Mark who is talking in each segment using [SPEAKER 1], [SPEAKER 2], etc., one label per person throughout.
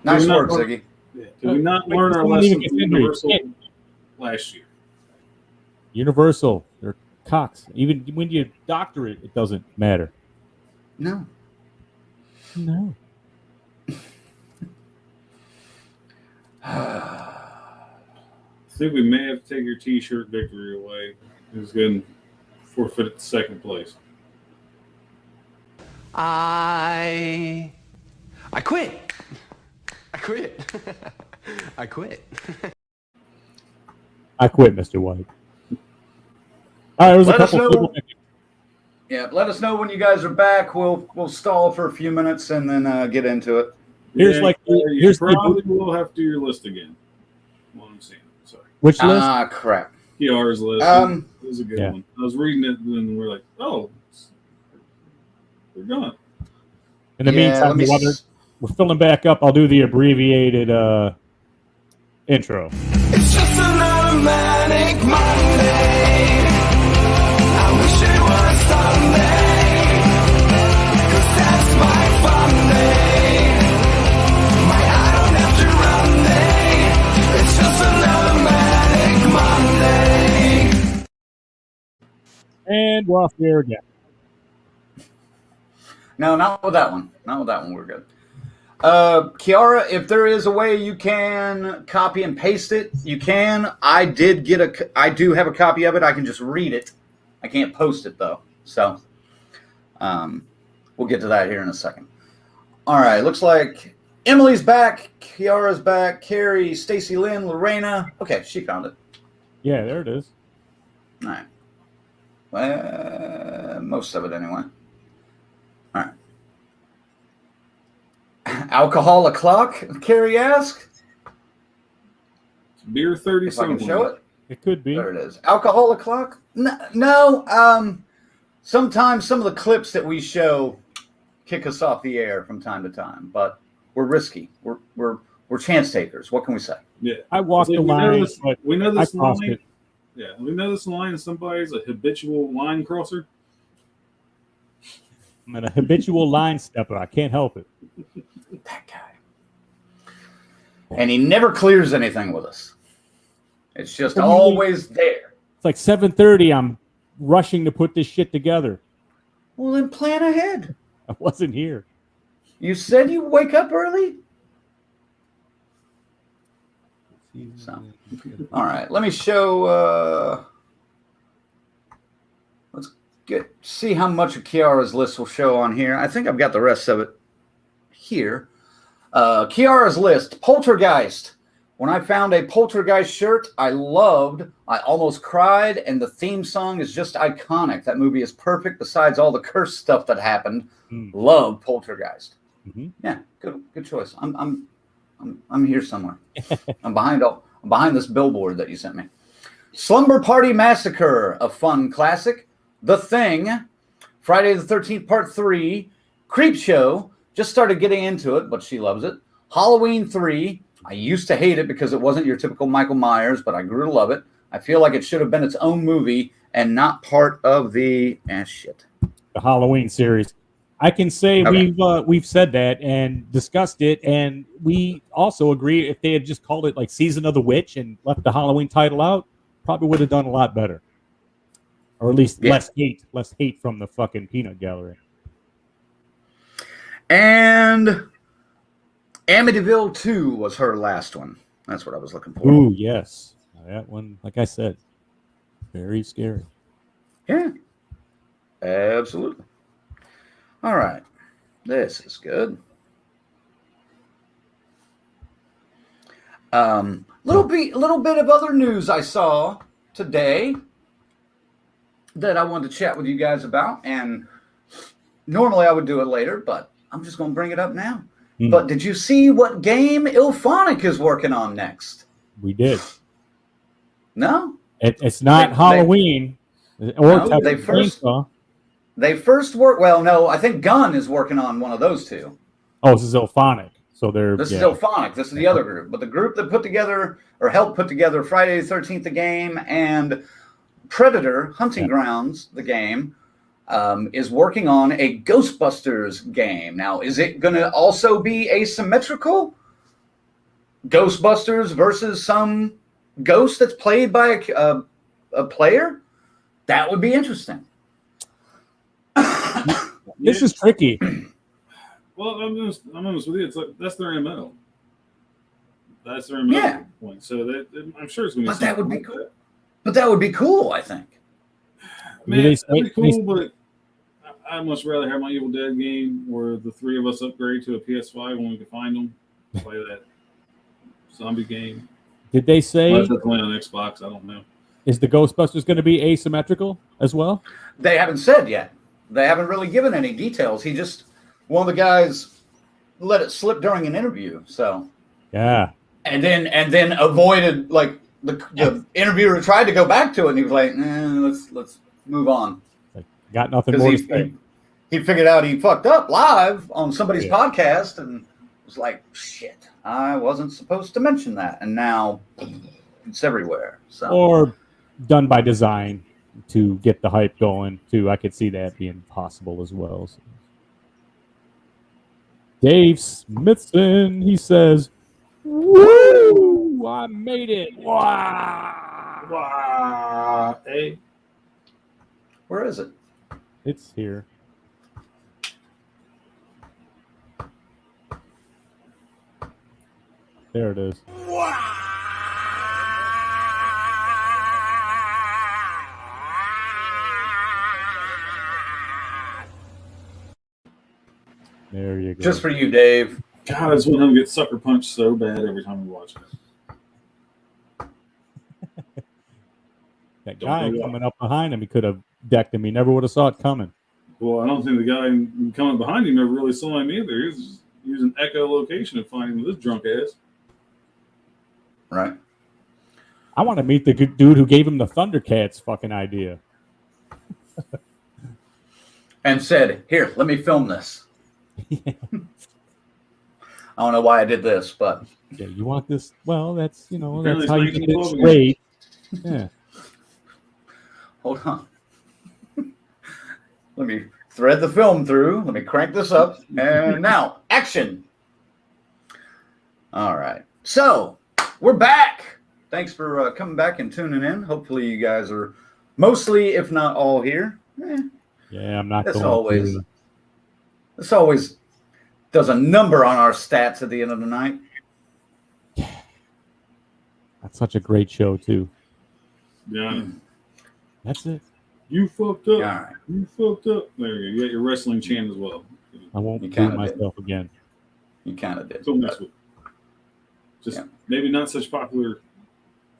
[SPEAKER 1] Nice work, Ziggy.
[SPEAKER 2] Yeah. Did we not learn our lesson from Universal last year?
[SPEAKER 3] Universal, they're cocks. Even when you doctor it, it doesn't matter.
[SPEAKER 1] No.
[SPEAKER 2] I think we may have to take your T-shirt victory away. It was going to forfeit second place.
[SPEAKER 4] I quit. I quit. I quit.
[SPEAKER 3] I quit, Mr. White. All right, it was
[SPEAKER 1] Let
[SPEAKER 3] a
[SPEAKER 1] us
[SPEAKER 3] couple
[SPEAKER 1] know.
[SPEAKER 3] people.
[SPEAKER 1] Yeah, let us know when you guys are back. We'll stall for a few minutes and then get into it.
[SPEAKER 3] Here's
[SPEAKER 2] you probably will have to do your list again. What I'm seeing. Sorry.
[SPEAKER 3] Which list?
[SPEAKER 1] Ah, crap.
[SPEAKER 2] PR's list. It was a good one. I was reading it and we're like, oh, we're done.
[SPEAKER 3] In the meantime, while we're filling back up, I'll do the abbreviated intro.
[SPEAKER 4] It's just another manic Monday. I wish it was Sunday, 'cause that's my fun day. My I don't have to run day. It's just another manic Monday.
[SPEAKER 3] And we're off the air again.
[SPEAKER 1] No, not with that one. Not with that one. We're good. Kiara, if there is a way you can copy and paste it, you can. I do have a copy of it. I can just read it. I can't post it though. So we'll get to that here in a second. All right. Looks like Emily's back. Kiara's back. Carrie, Stacy Lynn, Lorena. Okay. She found it.
[SPEAKER 3] Yeah, there it is.
[SPEAKER 1] All right. Most of it anyway. All right. Alcohol o'clock, Carrie asked.
[SPEAKER 2] Beer 30
[SPEAKER 1] if I can show it.
[SPEAKER 3] It could be.
[SPEAKER 1] There it is. Alcohol o'clock? No. Sometimes some of the clips that we show kick us off the air from time to time, but we're risky. We're chance takers. What can we say?
[SPEAKER 2] Yeah.
[SPEAKER 3] I walked the line.
[SPEAKER 2] We know this line.
[SPEAKER 3] It.
[SPEAKER 2] Yeah, we know this line is somebody's a habitual line crosser.
[SPEAKER 3] I'm a habitual line stepper. I can't help it.
[SPEAKER 1] That guy. And he never clears anything with us. It's just always there.
[SPEAKER 3] It's like 7:30. I'm rushing to put this shit together.
[SPEAKER 1] Well, then plan ahead.
[SPEAKER 3] I wasn't here.
[SPEAKER 1] You said you wake up early? So, all right. Let me show... let's see how much of Kiara's list will show on here. I think I've got the rest of it here. Kiara's list, Poltergeist. When I found a Poltergeist shirt I loved, I almost cried, and the theme song is just iconic. That movie is perfect besides all the curse stuff that happened. Love Poltergeist. Mm-hmm. Yeah, good choice. I'm here somewhere. I'm behind this billboard that you sent me. Slumber Party Massacre, a fun classic. The Thing, Friday the 13th, Part 3, Creep Show, just started getting into it, but she loves it. Halloween 3, I used to hate it because it wasn't your typical Michael Myers, but I grew to love it. I feel like it should have been its own movie and not part of the
[SPEAKER 3] the Halloween series. I can say we've said that and discussed it, and we also agree if they had just called it like Season of the Witch and left the Halloween title out, probably would have done a lot better. Or at least less hate from the fucking peanut gallery. And
[SPEAKER 1] Amityville 2 was her last one. That's what I was looking for.
[SPEAKER 3] Ooh, yes. That one, like I said, very scary.
[SPEAKER 1] Yeah, absolutely. All right. This is good. Little bit of other news I saw today that I wanted to chat with you guys about, and normally I would do it later, but I'm just going to bring it up now. But did you see what game Ilphonic is working on next?
[SPEAKER 3] We did.
[SPEAKER 1] No?
[SPEAKER 3] It's not Halloween.
[SPEAKER 1] They first work. Well, no, I think Gunn is working on one of those two.
[SPEAKER 3] Oh, this is Ilphonic. So
[SPEAKER 1] This is Ilphonic. This is the other group. But the group that put together or helped put together Friday the 13th, the game, and Predator, Hunting Grounds, the game, is working on a Ghostbusters game. Now, is it going to also be asymmetrical? Ghostbusters versus some ghost that's played by a player. That would be interesting.
[SPEAKER 3] This is tricky.
[SPEAKER 2] Well, I'm honest with you. It's like that's their MO. That's their MO
[SPEAKER 1] Yeah.
[SPEAKER 2] point. So I'm sure it's going to be.
[SPEAKER 1] But that would be
[SPEAKER 2] like
[SPEAKER 1] cool.
[SPEAKER 2] that.
[SPEAKER 1] But that would be cool, I think.
[SPEAKER 2] Man,
[SPEAKER 3] They
[SPEAKER 2] that'd be cool, but I'd much rather have my Evil Dead game where the three of us upgrade to a PS5 when we can find them. Play that zombie game.
[SPEAKER 3] Did they say
[SPEAKER 2] Unless it's only on Xbox, I don't know.
[SPEAKER 3] is the Ghostbusters going to be asymmetrical as well?
[SPEAKER 1] They haven't said yet. They haven't really given any details. One of the guys let it slip during an interview. So
[SPEAKER 3] Yeah.
[SPEAKER 1] and then avoided, like, the interviewer tried to go back to it, and he was like, let's move on.
[SPEAKER 3] Got nothing more to say.
[SPEAKER 1] He figured out he fucked up live on somebody's podcast and was like, shit, I wasn't supposed to mention that. And now it's everywhere. So
[SPEAKER 3] Or done by design to get the hype going, too. I could see that being possible as well. So. Dave Smithson, he says, woo, I made it. Wow.
[SPEAKER 2] Wow. Hey.
[SPEAKER 1] where is it?
[SPEAKER 3] It's here. There it is. There you go.
[SPEAKER 1] Just for you, Dave.
[SPEAKER 2] God, I just want him to get sucker punched so bad every time we watch it.
[SPEAKER 3] That
[SPEAKER 2] Don't
[SPEAKER 3] guy
[SPEAKER 2] do that.
[SPEAKER 3] coming up behind him, he could have decked him. He never would have saw it coming.
[SPEAKER 2] Well, I don't think the guy coming behind him ever really saw him either. He was just using echolocation to find him with this drunk ass.
[SPEAKER 1] Right.
[SPEAKER 3] I want to meet the good dude who gave him the Thundercats fucking idea.
[SPEAKER 1] And said, here, let me film this. I don't know why I did this, but
[SPEAKER 3] Yeah, you want this? Well, that's
[SPEAKER 2] Apparently
[SPEAKER 3] that's how you
[SPEAKER 2] it's
[SPEAKER 3] get it
[SPEAKER 2] 1912
[SPEAKER 3] straight. Yeah.
[SPEAKER 1] hold on. Let me thread the film through. Let me crank this up. And now, action. All right. So, we're back. Thanks for coming back and tuning in. Hopefully you guys are mostly, if not all, here.
[SPEAKER 3] Yeah, I'm not
[SPEAKER 1] This
[SPEAKER 3] going
[SPEAKER 1] always,
[SPEAKER 3] to.
[SPEAKER 1] this always does a number on our stats at the end of the night.
[SPEAKER 3] That's such a great show, too.
[SPEAKER 2] Yeah.
[SPEAKER 3] That's it.
[SPEAKER 2] You fucked up.
[SPEAKER 1] All right.
[SPEAKER 2] You fucked up. There you go. You got your wrestling chant as well.
[SPEAKER 3] I won't
[SPEAKER 1] You
[SPEAKER 3] do
[SPEAKER 1] kinda
[SPEAKER 3] myself again.
[SPEAKER 1] You kind of did.
[SPEAKER 2] Don't mess with it. Just
[SPEAKER 1] Yeah.
[SPEAKER 2] maybe not such popular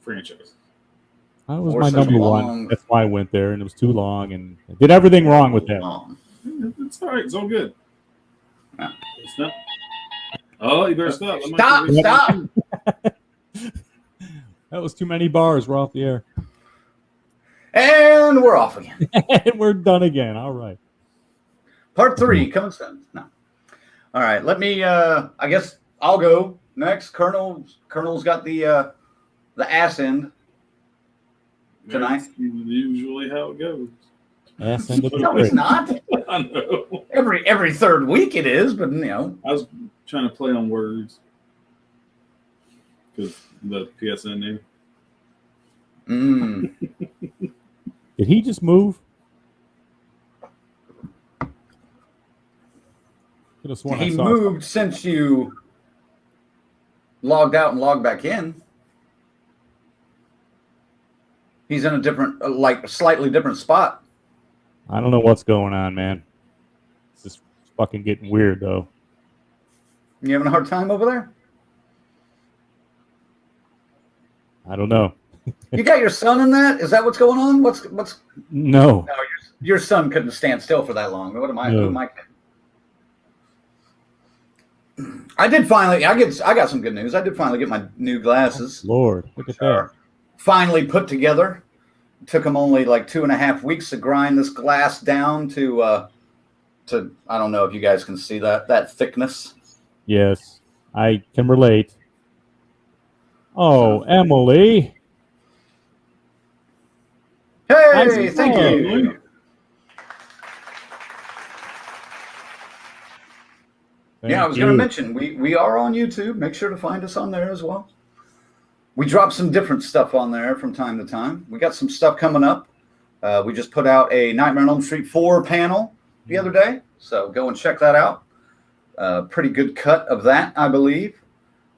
[SPEAKER 2] franchise.
[SPEAKER 3] That was
[SPEAKER 1] Or
[SPEAKER 3] my
[SPEAKER 1] such
[SPEAKER 3] number
[SPEAKER 1] long-
[SPEAKER 3] one. That's why I went there, and it was too long, and I did everything wrong with that.
[SPEAKER 2] It's all right. It's all good.
[SPEAKER 1] Yeah.
[SPEAKER 2] It's not. Oh, you better stop. That might
[SPEAKER 1] Stop!
[SPEAKER 2] be-
[SPEAKER 1] Stop!
[SPEAKER 3] That was too many bars. We're off the air.
[SPEAKER 1] And we're off again.
[SPEAKER 3] And we're done again. All right.
[SPEAKER 1] Part 3 coming soon. No. All right. Let me. I guess I'll go next. Colonel's got the ass end tonight.
[SPEAKER 2] That's usually how it goes.
[SPEAKER 3] Ass end of the
[SPEAKER 1] No, it's
[SPEAKER 3] break.
[SPEAKER 1] not.
[SPEAKER 2] I know.
[SPEAKER 1] Every third week it is, but
[SPEAKER 2] I was trying to play on words because the PSN name.
[SPEAKER 3] Did he just move? Could have sworn I
[SPEAKER 1] He
[SPEAKER 3] saw
[SPEAKER 1] moved since you logged out and logged back in. He's in a different, like, slightly different spot.
[SPEAKER 3] I don't know what's going on, man. It's just fucking getting weird, though.
[SPEAKER 1] You having a hard time over there?
[SPEAKER 3] I don't know.
[SPEAKER 1] You got your son in that? Is that what's going on? What's?
[SPEAKER 3] No.
[SPEAKER 1] No, your son couldn't stand still for that long. What am I?
[SPEAKER 3] No.
[SPEAKER 1] Who am I kidding? I did finally. I got some good news. I did finally get my new glasses.
[SPEAKER 3] Lord, look at that.
[SPEAKER 1] Finally put together. It took them only like 2.5 weeks to grind this glass down to I don't know if you guys can see that thickness.
[SPEAKER 3] Yes, I can relate. Oh, Emily.
[SPEAKER 1] Hey, thank you. Yeah, I was going to mention we are on YouTube. Make sure to find us on there as well. We drop some different stuff on there from time to time. We got some stuff coming up. We just put out a Nightmare on Elm Street 4 panel the other day, so go and check that out. Pretty good cut of that, I believe.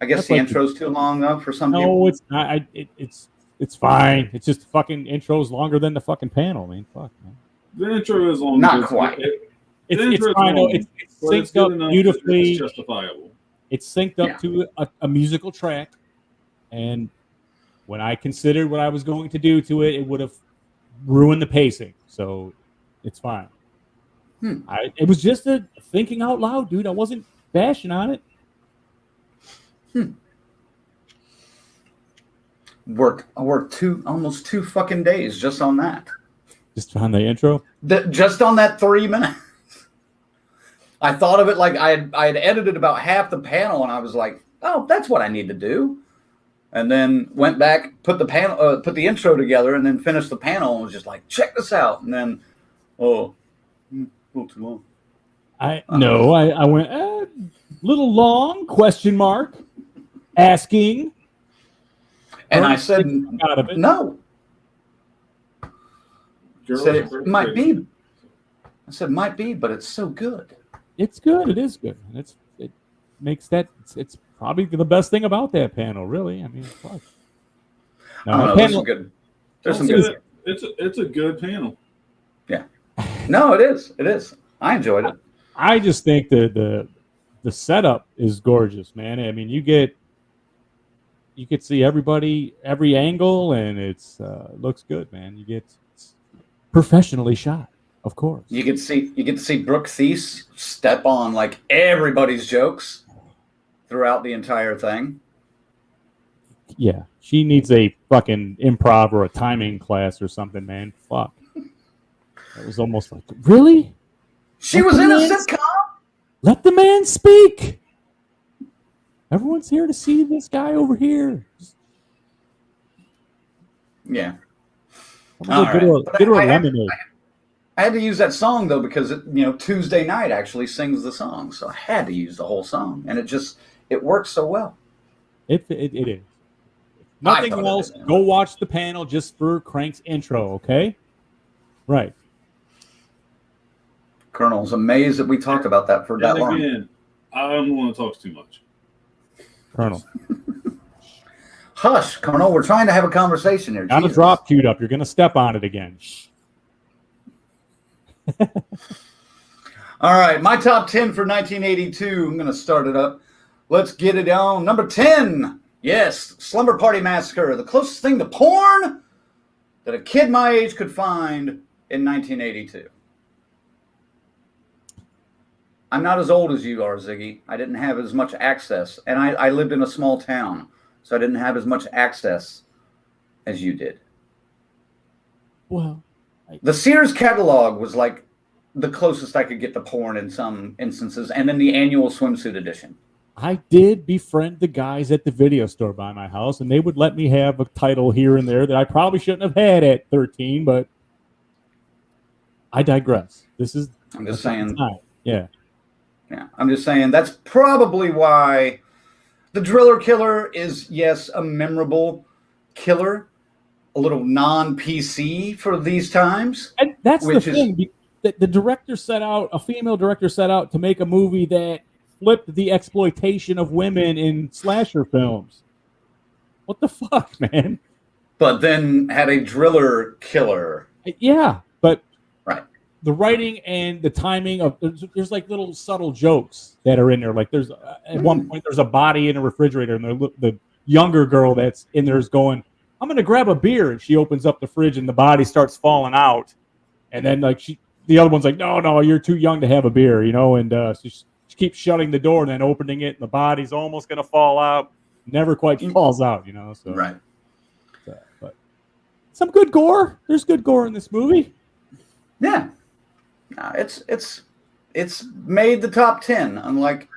[SPEAKER 1] I guess the intro's too long though for some people.
[SPEAKER 3] No, it's not. It's fine. It's just fucking intro's longer than the fucking panel, man. Fuck, man.
[SPEAKER 2] The intro is long.
[SPEAKER 1] Not quite.
[SPEAKER 3] It's fine. It's synced up beautifully.
[SPEAKER 2] It's justifiable.
[SPEAKER 3] It's synced up to a musical track, and when I considered what I was going to do to it, it would have ruined the pacing. So it's fine. It was just a thinking out loud, dude. I wasn't bashing on it.
[SPEAKER 1] I worked almost 2 fucking days just on that.
[SPEAKER 3] Just on the intro?
[SPEAKER 1] Just on that 3 minutes. I thought of it like I had edited about half the panel, and I was like, oh, that's what I need to do. And then went back, put the intro together, and then finished the panel, and was just like, check this out. And then, a little too long.
[SPEAKER 3] I went a little long, question mark, asking.
[SPEAKER 1] And I said, no. I said, it might be. I said, might be, but it's so good.
[SPEAKER 3] It's good. It is good. It makes that. It's probably the best thing about that panel, really. I mean, fuck. No,
[SPEAKER 1] there's some good. There's some good.
[SPEAKER 2] It's a good panel.
[SPEAKER 1] Yeah. No, it is. It is. I enjoyed it.
[SPEAKER 3] I just think the setup is gorgeous, man. I mean, you could see everybody, every angle, and it's looks good, man. It's professionally shot, of course.
[SPEAKER 1] You get to see Brooke Thies step on like everybody's jokes throughout the entire thing.
[SPEAKER 3] Yeah, she needs a fucking improv or a timing class or something, man. Fuck. That was almost like, really?
[SPEAKER 1] She was in a sitcom?
[SPEAKER 3] Let the man speak. Everyone's here to see this guy over here.
[SPEAKER 1] Yeah.
[SPEAKER 3] Get her a lemonade.
[SPEAKER 1] I had to use that song though because Tuesday Night actually sings the song, so I had to use the whole song, and it works so well.
[SPEAKER 3] It is. Nothing else. Go watch the panel just for Crank's intro, okay? Right.
[SPEAKER 1] Colonel's amazed that we talked about that for that long.
[SPEAKER 2] Again, I don't want to talk too much.
[SPEAKER 3] Colonel.
[SPEAKER 1] Hush, Colonel. We're trying to have a conversation here.
[SPEAKER 3] Got a drop queued up. You're going to step on it again.
[SPEAKER 1] All right. My top 10 for 1982. I'm going to start it up. Let's get it on. Number 10. Yes. Slumber Party Massacre. The closest thing to porn that a kid my age could find in 1982. I'm not as old as you are, Ziggy. I didn't have as much access. And I lived in a small town, so I didn't have as much access as you did.
[SPEAKER 3] Well,
[SPEAKER 1] the Sears catalog was like the closest I could get to porn in some instances, and then the annual swimsuit edition.
[SPEAKER 3] I did befriend the guys at the video store by my house, and they would let me have a title here and there that I probably shouldn't have had at 13, but I digress.
[SPEAKER 1] I'm just saying.
[SPEAKER 3] Yeah.
[SPEAKER 1] Yeah, I'm just saying that's probably why the Driller Killer is, yes, a memorable killer, a little non-PC for these times.
[SPEAKER 3] And that's the thing. The director a female director set out to make a movie that flipped the exploitation of women in slasher films. What the fuck, man?
[SPEAKER 1] But then had a Driller Killer.
[SPEAKER 3] Yeah, but
[SPEAKER 1] right.
[SPEAKER 3] The writing and the timing of there's like little subtle jokes that are in there. Like there's at one point there's a body in a refrigerator, and the younger girl that's in there is going, "I'm gonna grab a beer," and she opens up the fridge and the body starts falling out, and then like the other one's like, "No, you're too young to have a beer," and so she keeps shutting the door and then opening it, and the body's almost gonna fall out, never quite falls out, So
[SPEAKER 1] right.
[SPEAKER 3] But some good gore. There's good gore in this movie.
[SPEAKER 1] Yeah. It's made the top 10, unlike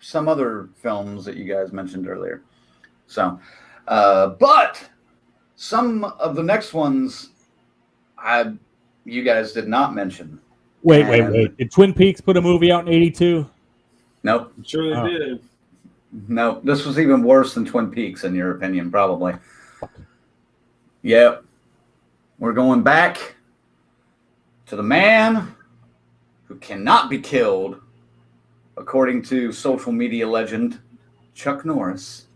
[SPEAKER 1] some other films that you guys mentioned earlier. So, but some of the next ones, you guys did not mention.
[SPEAKER 3] Wait. Did Twin Peaks put a movie out in 82?
[SPEAKER 1] Nope.
[SPEAKER 2] I'm sure they did.
[SPEAKER 1] No, this was even worse than Twin Peaks, in your opinion, probably. Yep. We're going back to the man who cannot be killed, according to social media legend Chuck Norris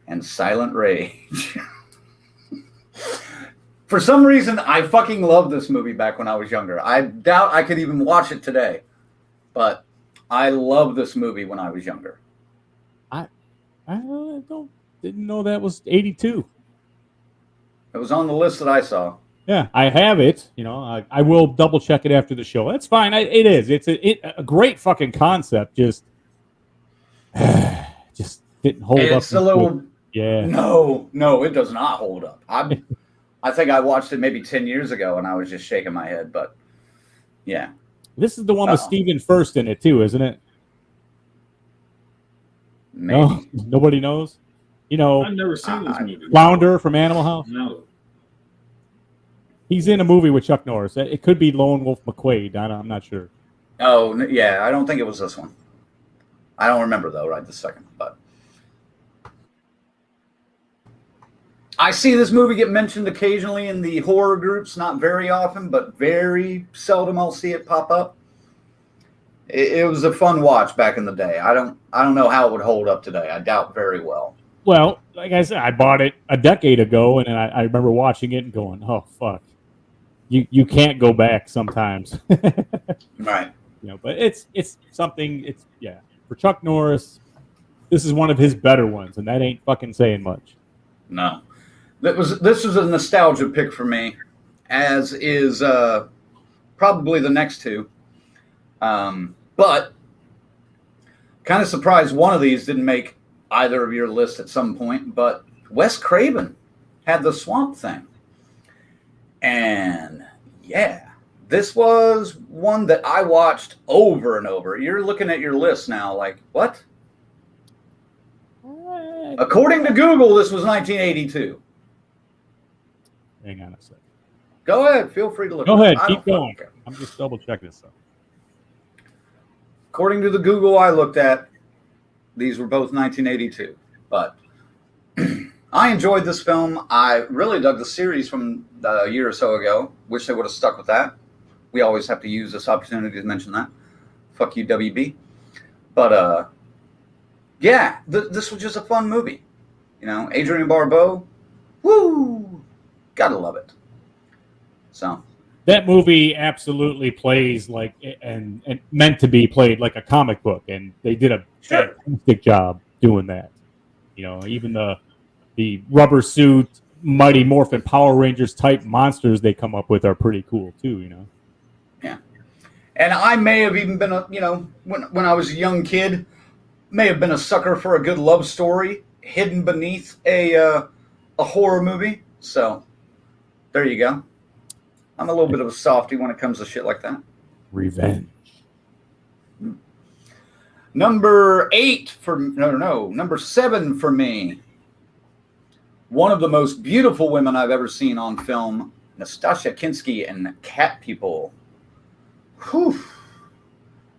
[SPEAKER 1] and Silent Rage. For some reason, I fucking loved this movie back when I was younger. I doubt I could even watch it today, but I loved this movie when I was younger.
[SPEAKER 3] I didn't know that was 82.
[SPEAKER 1] It was on the list that I saw.
[SPEAKER 3] Yeah, I have it. You know, I will double check it after the show. That's fine. It is. It's a great fucking concept. Just didn't hold up.
[SPEAKER 1] It's a little.
[SPEAKER 3] Yeah.
[SPEAKER 1] No, it does not hold up. I think I watched it maybe 10 years ago and I was just shaking my head. But yeah,
[SPEAKER 3] this is the one with Stephen First in it too, isn't it?
[SPEAKER 1] maybe.
[SPEAKER 3] No, nobody knows. You know,
[SPEAKER 2] I've never seen this movie.
[SPEAKER 3] Flounder from Animal House.
[SPEAKER 2] No.
[SPEAKER 3] He's in a movie with Chuck Norris. It could be Lone Wolf McQuade. I'm not sure.
[SPEAKER 1] Oh yeah, I don't think it was this one. I don't remember though right this second, but I see this movie get mentioned occasionally in the horror groups, not very often, but very seldom I'll see it pop up. It was a fun watch back in the day. I don't know how it would hold up today. I doubt very well.
[SPEAKER 3] Well, like I said, I bought it a decade ago, and I remember watching it and going, "Oh fuck, you can't go back sometimes."
[SPEAKER 1] Right.
[SPEAKER 3] You know, but it's something. It's for Chuck Norris. This is one of his better ones, and that ain't fucking saying much.
[SPEAKER 1] No. This was a nostalgia pick for me, as is probably the next two. But kind of surprised one of these didn't make either of your list at some point, but Wes Craven had the Swamp Thing. And yeah, this was one that I watched over and over. You're looking at your list now like, what? According to Google, this was 1982.
[SPEAKER 3] Hang on a second.
[SPEAKER 1] Go ahead. Feel free to look.
[SPEAKER 3] Go ahead.
[SPEAKER 1] I
[SPEAKER 3] Keep
[SPEAKER 1] don't
[SPEAKER 3] going.
[SPEAKER 1] care.
[SPEAKER 3] I'm just double checking this stuff.
[SPEAKER 1] According to the Google I looked at, these were both 1982. But I enjoyed this film. I really dug the series from a year or so ago. Wish they would have stuck with that. We always have to use this opportunity to mention that. Fuck you, WB. But yeah, this was just a fun movie. You know, Adrienne Barbeau, woo, gotta love it. So
[SPEAKER 3] that movie absolutely plays like and meant to be played like a comic book, and they did a fantastic job doing that. You know, even the rubber suit, Mighty Morphin Power Rangers type monsters they come up with are pretty cool too. You know.
[SPEAKER 1] Yeah, and I may have even been when I was a young kid, may have been a sucker for a good love story hidden beneath a horror movie. So there you go. I'm a little bit of a softie when it comes to shit like that.
[SPEAKER 3] Revenge.
[SPEAKER 1] Number 7 for me. One of the most beautiful women I've ever seen on film, Nastassja Kinski in Cat People. Whew.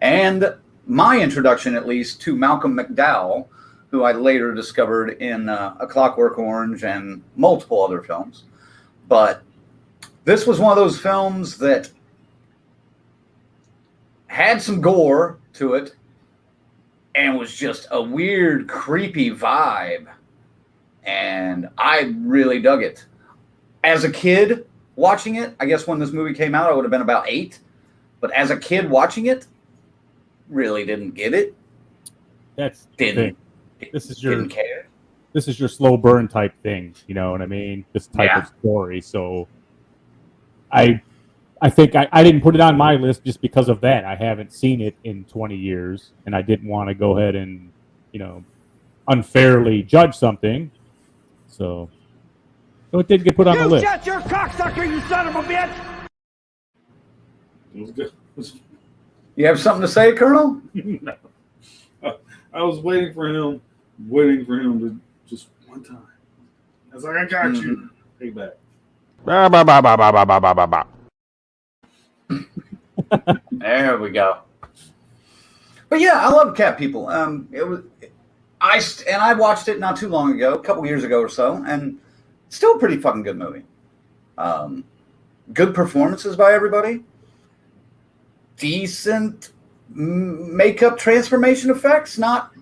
[SPEAKER 1] And my introduction, at least, to Malcolm McDowell, who I later discovered in A Clockwork Orange and multiple other films. But this was one of those films that had some gore to it and was just a weird, creepy vibe. And I really dug it. As a kid watching it, I guess when this movie came out, I would have been about 8. But as a kid watching it, really didn't get it.
[SPEAKER 3] That's the thing.
[SPEAKER 1] Didn't care.
[SPEAKER 3] This is your slow burn type thing. You know what I mean? This type of story. So I think I didn't put it on my list just because of that. I haven't seen it in 20 years, and I didn't want to go ahead and, unfairly judge something. So it did get put on the list.
[SPEAKER 4] Shut your cocksucker, you son of a bitch!
[SPEAKER 2] It was good.
[SPEAKER 1] You have something to say, Colonel?
[SPEAKER 2] No. I was waiting for him to just one time. I was like, I got you. Take back.
[SPEAKER 1] There we go. But yeah, I love Cat People. It was I watched it not too long ago, a couple years ago or so, and still a pretty fucking good movie. Good performances by everybody. Decent makeup transformation effects. Not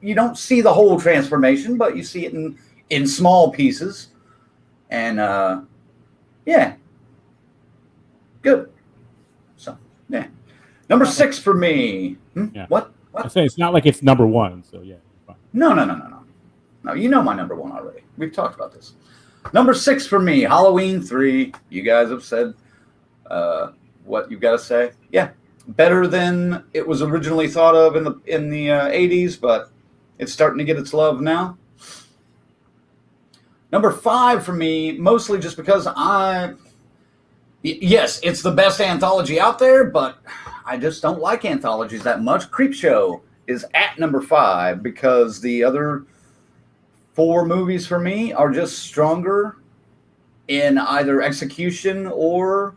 [SPEAKER 1] you don't see the whole transformation, but you see it in small pieces. And yeah, good. So yeah, number 6 for me.
[SPEAKER 3] Yeah.
[SPEAKER 1] What?
[SPEAKER 3] I say it's not like it's number 1, so yeah. Fine.
[SPEAKER 1] No. You know my number 1 already. We've talked about this. Number 6 for me, Halloween 3. You guys have said what you got to say. Yeah, better than it was originally thought of in the 80s, but it's starting to get its love now. Number 5 for me, mostly just because yes, it's the best anthology out there, but I just don't like anthologies that much. Creepshow is at number 5 because the other 4 movies for me are just stronger in either execution or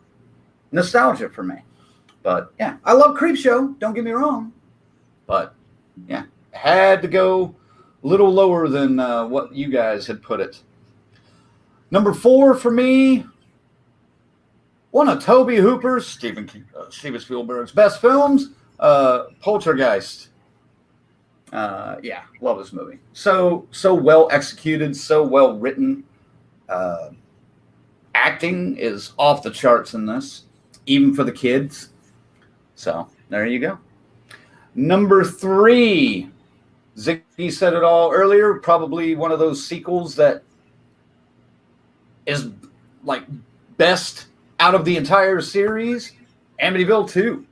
[SPEAKER 1] nostalgia for me. But yeah, I love Creepshow, don't get me wrong. But yeah, had to go a little lower than what you guys had put it. Number 4 for me, one of Tobe Hooper's, Steven Spielberg's best films, Poltergeist. Yeah, love this movie. So well executed, so well written. Acting is off the charts in this, even for the kids. So there you go. Number 3, Ziggy said it all earlier. Probably one of those sequels that is like best out of the entire series, Amityville 2.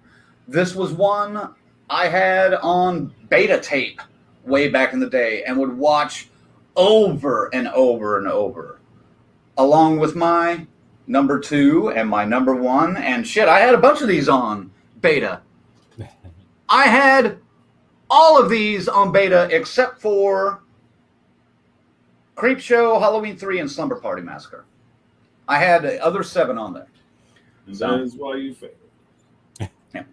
[SPEAKER 1] This was one I had on beta tape way back in the day and would watch over and over and over, along with my number 2 and my number 1. And shit, I had a bunch of these on beta. I had all of these on beta except for Creepshow, Halloween 3, and Slumber Party Massacre. I had the other 7 on there.
[SPEAKER 2] And that is why you failed.
[SPEAKER 1] Yeah.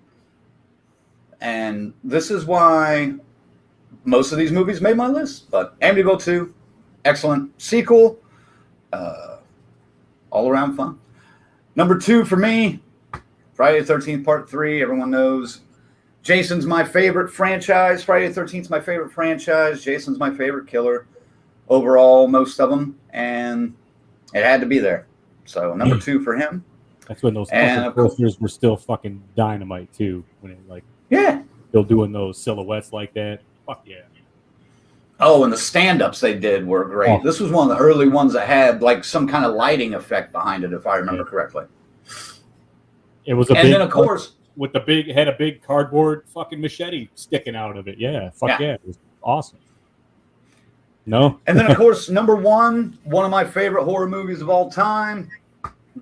[SPEAKER 1] And this is why most of these movies made my list. But Amityville 2, excellent sequel. All around fun. Number 2 for me, Friday the 13th Part 3. Everyone knows Jason's my favorite franchise. Friday the 13th is my favorite franchise. Jason's my favorite killer overall, most of them. And it had to be there. So number 2 for him.
[SPEAKER 3] That's when those posters were still fucking dynamite too. When it still doing those silhouettes like that. Fuck yeah.
[SPEAKER 1] Oh, and the stand-ups they did were great. Oh. This was one of the early ones that had like some kind of lighting effect behind it, if I remember correctly.
[SPEAKER 3] It was a
[SPEAKER 1] and
[SPEAKER 3] big,
[SPEAKER 1] then of course
[SPEAKER 3] with the had a big cardboard fucking machete sticking out of it. Yeah, fuck yeah, it was awesome. No,
[SPEAKER 1] and then of course number 1, one of my favorite horror movies of all time,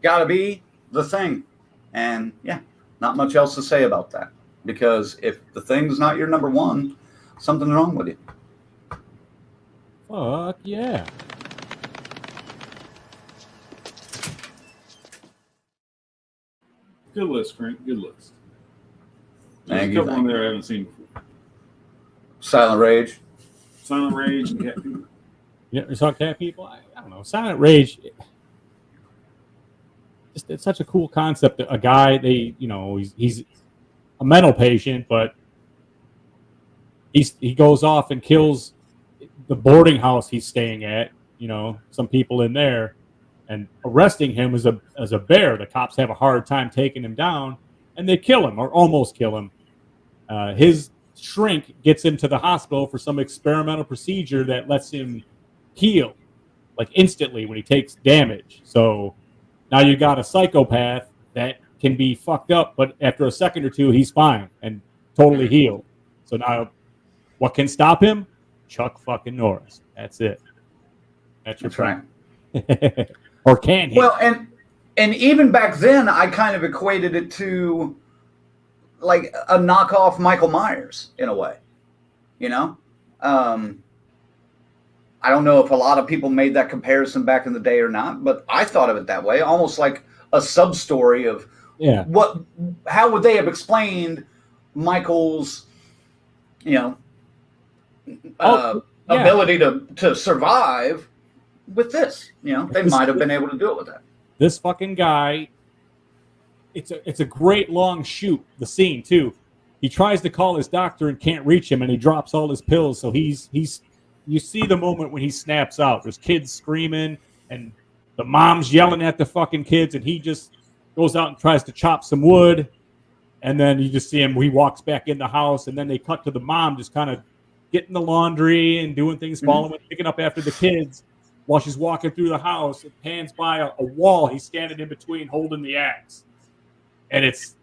[SPEAKER 1] gotta be The Thing. And yeah, not much else to say about that, because if The Thing's not your number 1, something's wrong with you.
[SPEAKER 3] Fuck yeah.
[SPEAKER 2] Good list, Frank. Good list. There's
[SPEAKER 1] Thank
[SPEAKER 2] a
[SPEAKER 1] you.
[SPEAKER 2] couple on there I haven't seen before.
[SPEAKER 1] Silent Rage.
[SPEAKER 2] Silent Rage and Cat People.
[SPEAKER 3] Yeah, we saw Cat People. I don't know. Silent Rage. It's such a cool concept. A guy, he's a mental patient, but he goes off and kills the boarding house he's staying at. Some people in there, and arresting him as a bear. The cops have a hard time taking him down, and they kill him or almost kill him. His shrink gets him to the hospital for some experimental procedure that lets him heal like instantly when he takes damage. So now you got a psychopath that can be fucked up, but after a second or two, he's fine and totally healed. So now what can stop him? Chuck fucking Norris. That's it. That's
[SPEAKER 1] right.
[SPEAKER 3] Or can he?
[SPEAKER 1] Well, and even back then, I kind of equated it to like a knockoff Michael Myers in a way. I don't know if a lot of people made that comparison back in the day or not, but I thought of it that way, almost like a sub-story of how would they have explained Michael's you know,
[SPEAKER 3] Yeah.
[SPEAKER 1] ability to survive with this. You know, they might have been able to do it with that.
[SPEAKER 3] This fucking guy, it's a great long shoot, the scene too. He tries to call his doctor and can't reach him, and he drops all his pills. So he's you see the moment when he snaps out. There's kids screaming, and the mom's yelling at the fucking kids, and he just goes out and tries to chop some wood. And then you just see him, he walks back in the house, and then they cut to the mom just kind of getting the laundry and doing things, following, picking up after the kids while she's walking through the house. It pans by a wall. He's standing in between holding the axe. And it's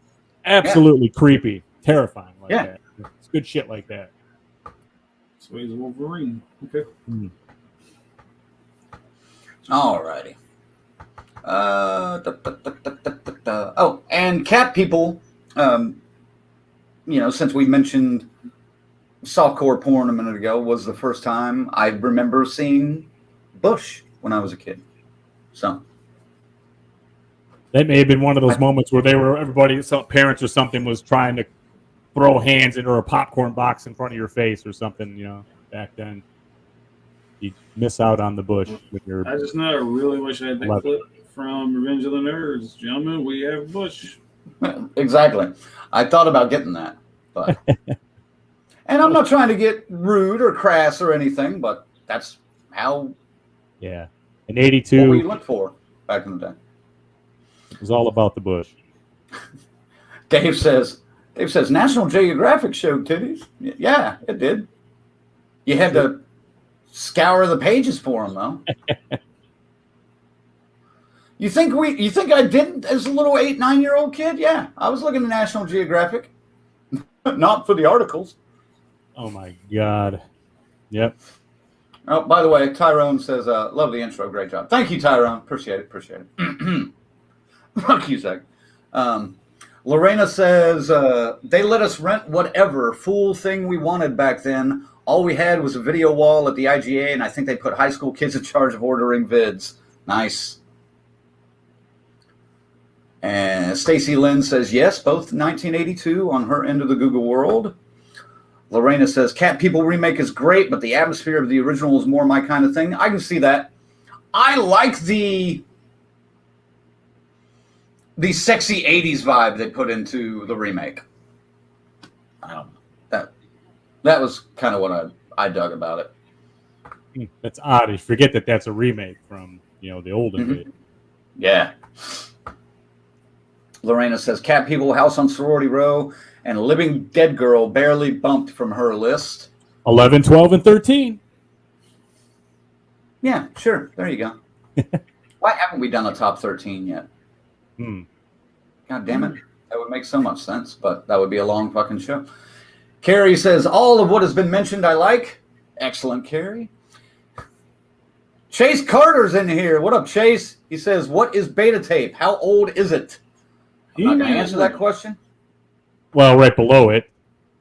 [SPEAKER 3] absolutely creepy, terrifying like that. It's good shit like that.
[SPEAKER 2] So he's a Wolverine. Okay.
[SPEAKER 1] All righty. Oh, and cat people, you know, since we mentioned softcore porn a minute ago, was the first time I remember seeing Bush when I was a kid. So
[SPEAKER 3] that may have been one of those moments where everybody, some parents or something, was trying to throw hands into a popcorn box in front of your face or something, you know, back then. You miss out on the Bush with your.
[SPEAKER 2] I just know. I really wish I had that clip from Revenge of the Nerds, gentlemen. We have Bush.
[SPEAKER 1] Exactly. I thought about getting that, but and I'm not trying to get rude or crass or anything, but that's how.
[SPEAKER 3] Yeah, in '82,
[SPEAKER 1] what we looked for back in the day.
[SPEAKER 3] It was all about the Bush.
[SPEAKER 1] Dave says National Geographic showed titties. Yeah, it did. You had to scour the pages for them, though. You think I didn't as a little 8-9-year-old kid? Yeah, I was looking at National Geographic, not for the articles.
[SPEAKER 3] Oh my God. Yep.
[SPEAKER 1] Oh, by the way, Tyrone says, "Love the intro, great job." Thank you, Tyrone. Appreciate it. Fuck you, Zach. Lorena says, "They let us rent whatever fool thing we wanted back then. All we had was a video wall at the IGA, and I think they put high school kids in charge of ordering vids." Nice. And Stacy Lynn says, yes, both 1982 on her end of the Google world. Lorena says, Cat People remake is great, but the atmosphere of the original is more my kind of thing. I can see that. I like the sexy 80s vibe they put into the remake. I don't know. That was kind of what I dug about it.
[SPEAKER 3] That's odd. You forget that that's a remake from, you know, the olden days.
[SPEAKER 1] Yeah. Lorena says, Cat People, House on Sorority Row, and Living Dead Girl barely bumped from her list.
[SPEAKER 3] 11, 12, and 13.
[SPEAKER 1] Yeah, sure. There you go. Why haven't we done a top 13 yet? God damn it. That would make so much sense, but that would be a long fucking show. Carrie says, all of what has been mentioned I like. Excellent, Carrie. Chase Carter's in here. What up, Chase? He says, what is beta tape? How old is it? I'm not going to answer that question.
[SPEAKER 3] Well, right below it,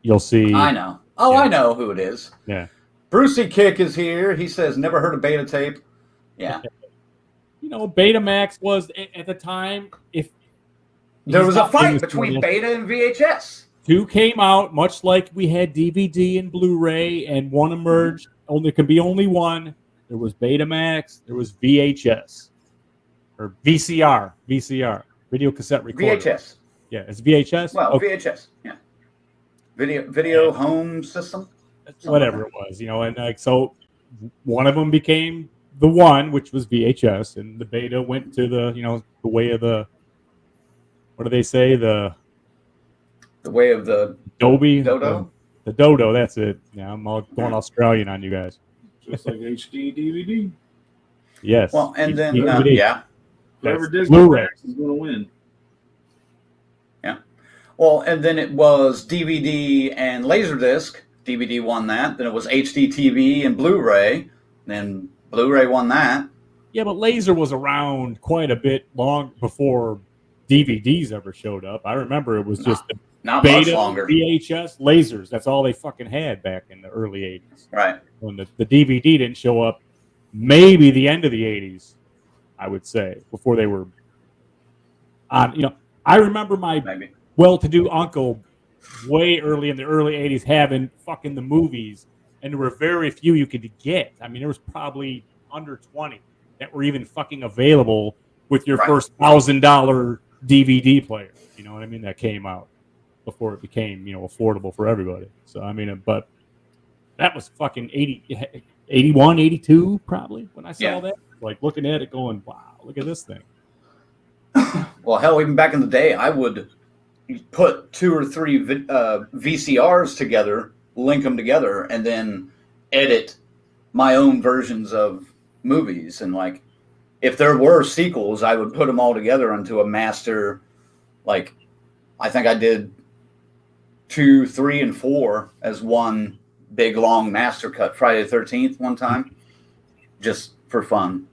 [SPEAKER 3] you'll see.
[SPEAKER 1] I know. Oh, yeah. I know who it is.
[SPEAKER 3] Yeah.
[SPEAKER 1] Brucey Kick is here. He says, never heard of beta tape. Yeah.
[SPEAKER 3] You know, Betamax was, at the time, if
[SPEAKER 1] there was a fight between Beta and VHS.
[SPEAKER 3] Two came out, much like we had DVD and Blu-ray, and one emerged. There could be only one. There was Betamax. There was VHS. Or VCR. Video cassette recorder.
[SPEAKER 1] VHS.
[SPEAKER 3] Yeah, it's VHS?
[SPEAKER 1] Well, okay. VHS, yeah. Video home system?
[SPEAKER 3] Whatever it was, you know, and like, so one of them became the one, which was VHS, and the Beta went to the, you know, the way of the, what do they say? The
[SPEAKER 1] way of the
[SPEAKER 3] Dodo? The Dodo, that's it. Yeah, I'm all going Australian on you guys.
[SPEAKER 2] Just like HD DVD.
[SPEAKER 3] Yes.
[SPEAKER 1] Well, and then,
[SPEAKER 2] yeah. Whoever Disney
[SPEAKER 3] Blu-ray
[SPEAKER 2] is going to win.
[SPEAKER 1] Yeah. Well, and then it was DVD and Laserdisc. DVD won that. Then it was HD TV and Blu-ray. Then Blu-ray won that.
[SPEAKER 3] Yeah, but Laser was around quite a bit long before DVDs ever showed up. I remember it was just
[SPEAKER 1] not
[SPEAKER 3] Beta,
[SPEAKER 1] much longer.
[SPEAKER 3] VHS, lasers. That's all they fucking had back in the early 80s.
[SPEAKER 1] Right.
[SPEAKER 3] When the DVD didn't show up, maybe the end of the 80s, I would say, before they were on. You know, I remember my well-to-do uncle way early in the early 80s having fucking the movies, and there were very few you could get. I mean, there was probably under 20 that were even fucking available with your first $1,000 DVD player. You know what I mean? That came out before it became, affordable for everybody. So, I mean, but that was fucking 81, 82 probably when I saw that. Like looking at it going, wow, look at this thing.
[SPEAKER 1] Well, hell, even back in the day, I would put 2 or 3 VCRs together, link them together, and then edit my own versions of movies. And like, if there were sequels, I would put them all together into a master. Like, I think I did 2, 3, and 4 as one big long master cut. Friday the 13th one time, just for fun.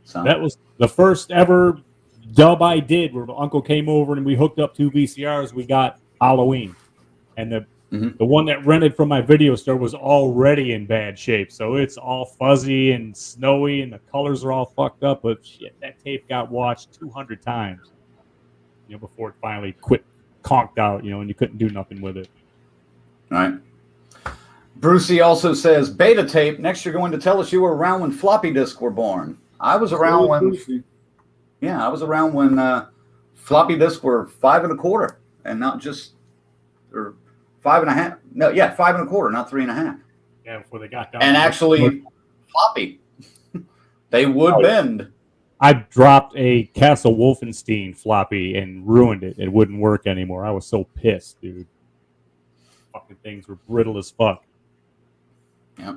[SPEAKER 1] So
[SPEAKER 3] that was the first ever dub I did, where Uncle came over and we hooked up 2 VCRs. We got Halloween, and the one that rented from my video store was already in bad shape, so it's all fuzzy and snowy, and the colors are all fucked up. But shit, that tape got watched 200 times, before it finally quit, conked out, and you couldn't do nothing with it.
[SPEAKER 1] All right. Brucey also says, beta tape. Next, you're going to tell us you were around when floppy disks were born. I was around when. Yeah, I was around when floppy disks were 5 1/4, and not just, or 5 1/2. No, yeah, 5 1/4, not 3 1/2.
[SPEAKER 3] Yeah, before they got down.
[SPEAKER 1] And actually, floppy. They would bend.
[SPEAKER 3] I dropped a Castle Wolfenstein floppy and ruined it. It wouldn't work anymore. I was so pissed, dude. Fucking things were brittle as fuck.
[SPEAKER 1] Yep.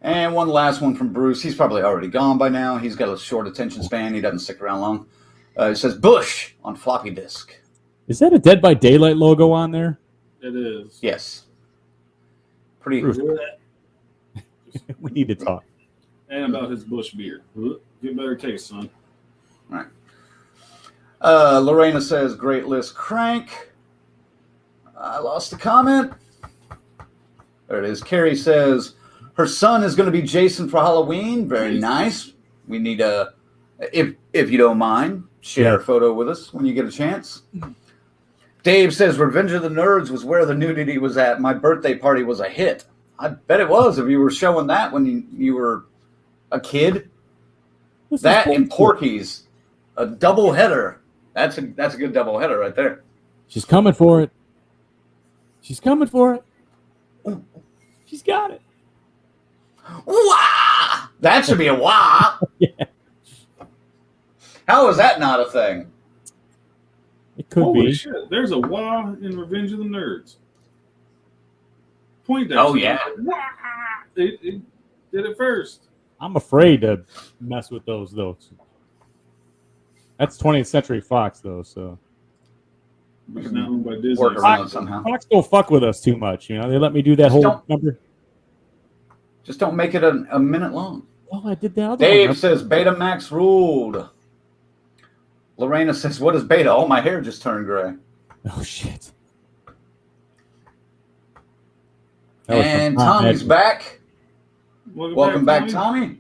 [SPEAKER 1] And one last one from Bruce. He's probably already gone by now. He's got a short attention span. He doesn't stick around long. It says Bush on floppy disk.
[SPEAKER 3] Is that a Dead by Daylight logo on there?
[SPEAKER 2] It is.
[SPEAKER 1] Yes. Pretty.
[SPEAKER 3] We need to talk.
[SPEAKER 2] And about his Bush beer. Get better taste, son.
[SPEAKER 1] All right. Lorena says, great list, Crank. I lost the comment. There it is. Carrie says, her son is going to be Jason for Halloween. Very nice. We need if you don't mind, share a photo with us when you get a chance. Dave says, Revenge of the Nerds was where the nudity was at. My birthday party was a hit. I bet it was if you were showing that when you were a kid. That and Porky's, a double header. That's a good double header right there.
[SPEAKER 3] She's coming for it. She's coming for it. She's got it.
[SPEAKER 1] Wah! That should be a wah.
[SPEAKER 3] Yeah.
[SPEAKER 1] How is that not a thing?
[SPEAKER 3] It could
[SPEAKER 2] Holy
[SPEAKER 3] be.
[SPEAKER 2] shit. There's a wah in Revenge of the Nerds. Point that.
[SPEAKER 1] Oh,
[SPEAKER 2] shit.
[SPEAKER 1] yeah.
[SPEAKER 2] Wah! It did it first.
[SPEAKER 3] I'm afraid to mess with those, though. That's 20th Century Fox, though, so.
[SPEAKER 2] It's now owned by Disney.
[SPEAKER 1] Work around it somehow.
[SPEAKER 3] Fox don't fuck with us too much, They let me do that whole number.
[SPEAKER 1] Just don't make it a minute long.
[SPEAKER 3] Well, I did that other
[SPEAKER 1] Dave
[SPEAKER 3] one.
[SPEAKER 1] says Betamax ruled. Lorena says, what is beta? Oh, my hair just turned gray.
[SPEAKER 3] Oh, shit.
[SPEAKER 1] And Tommy's back. Welcome back, Tommy.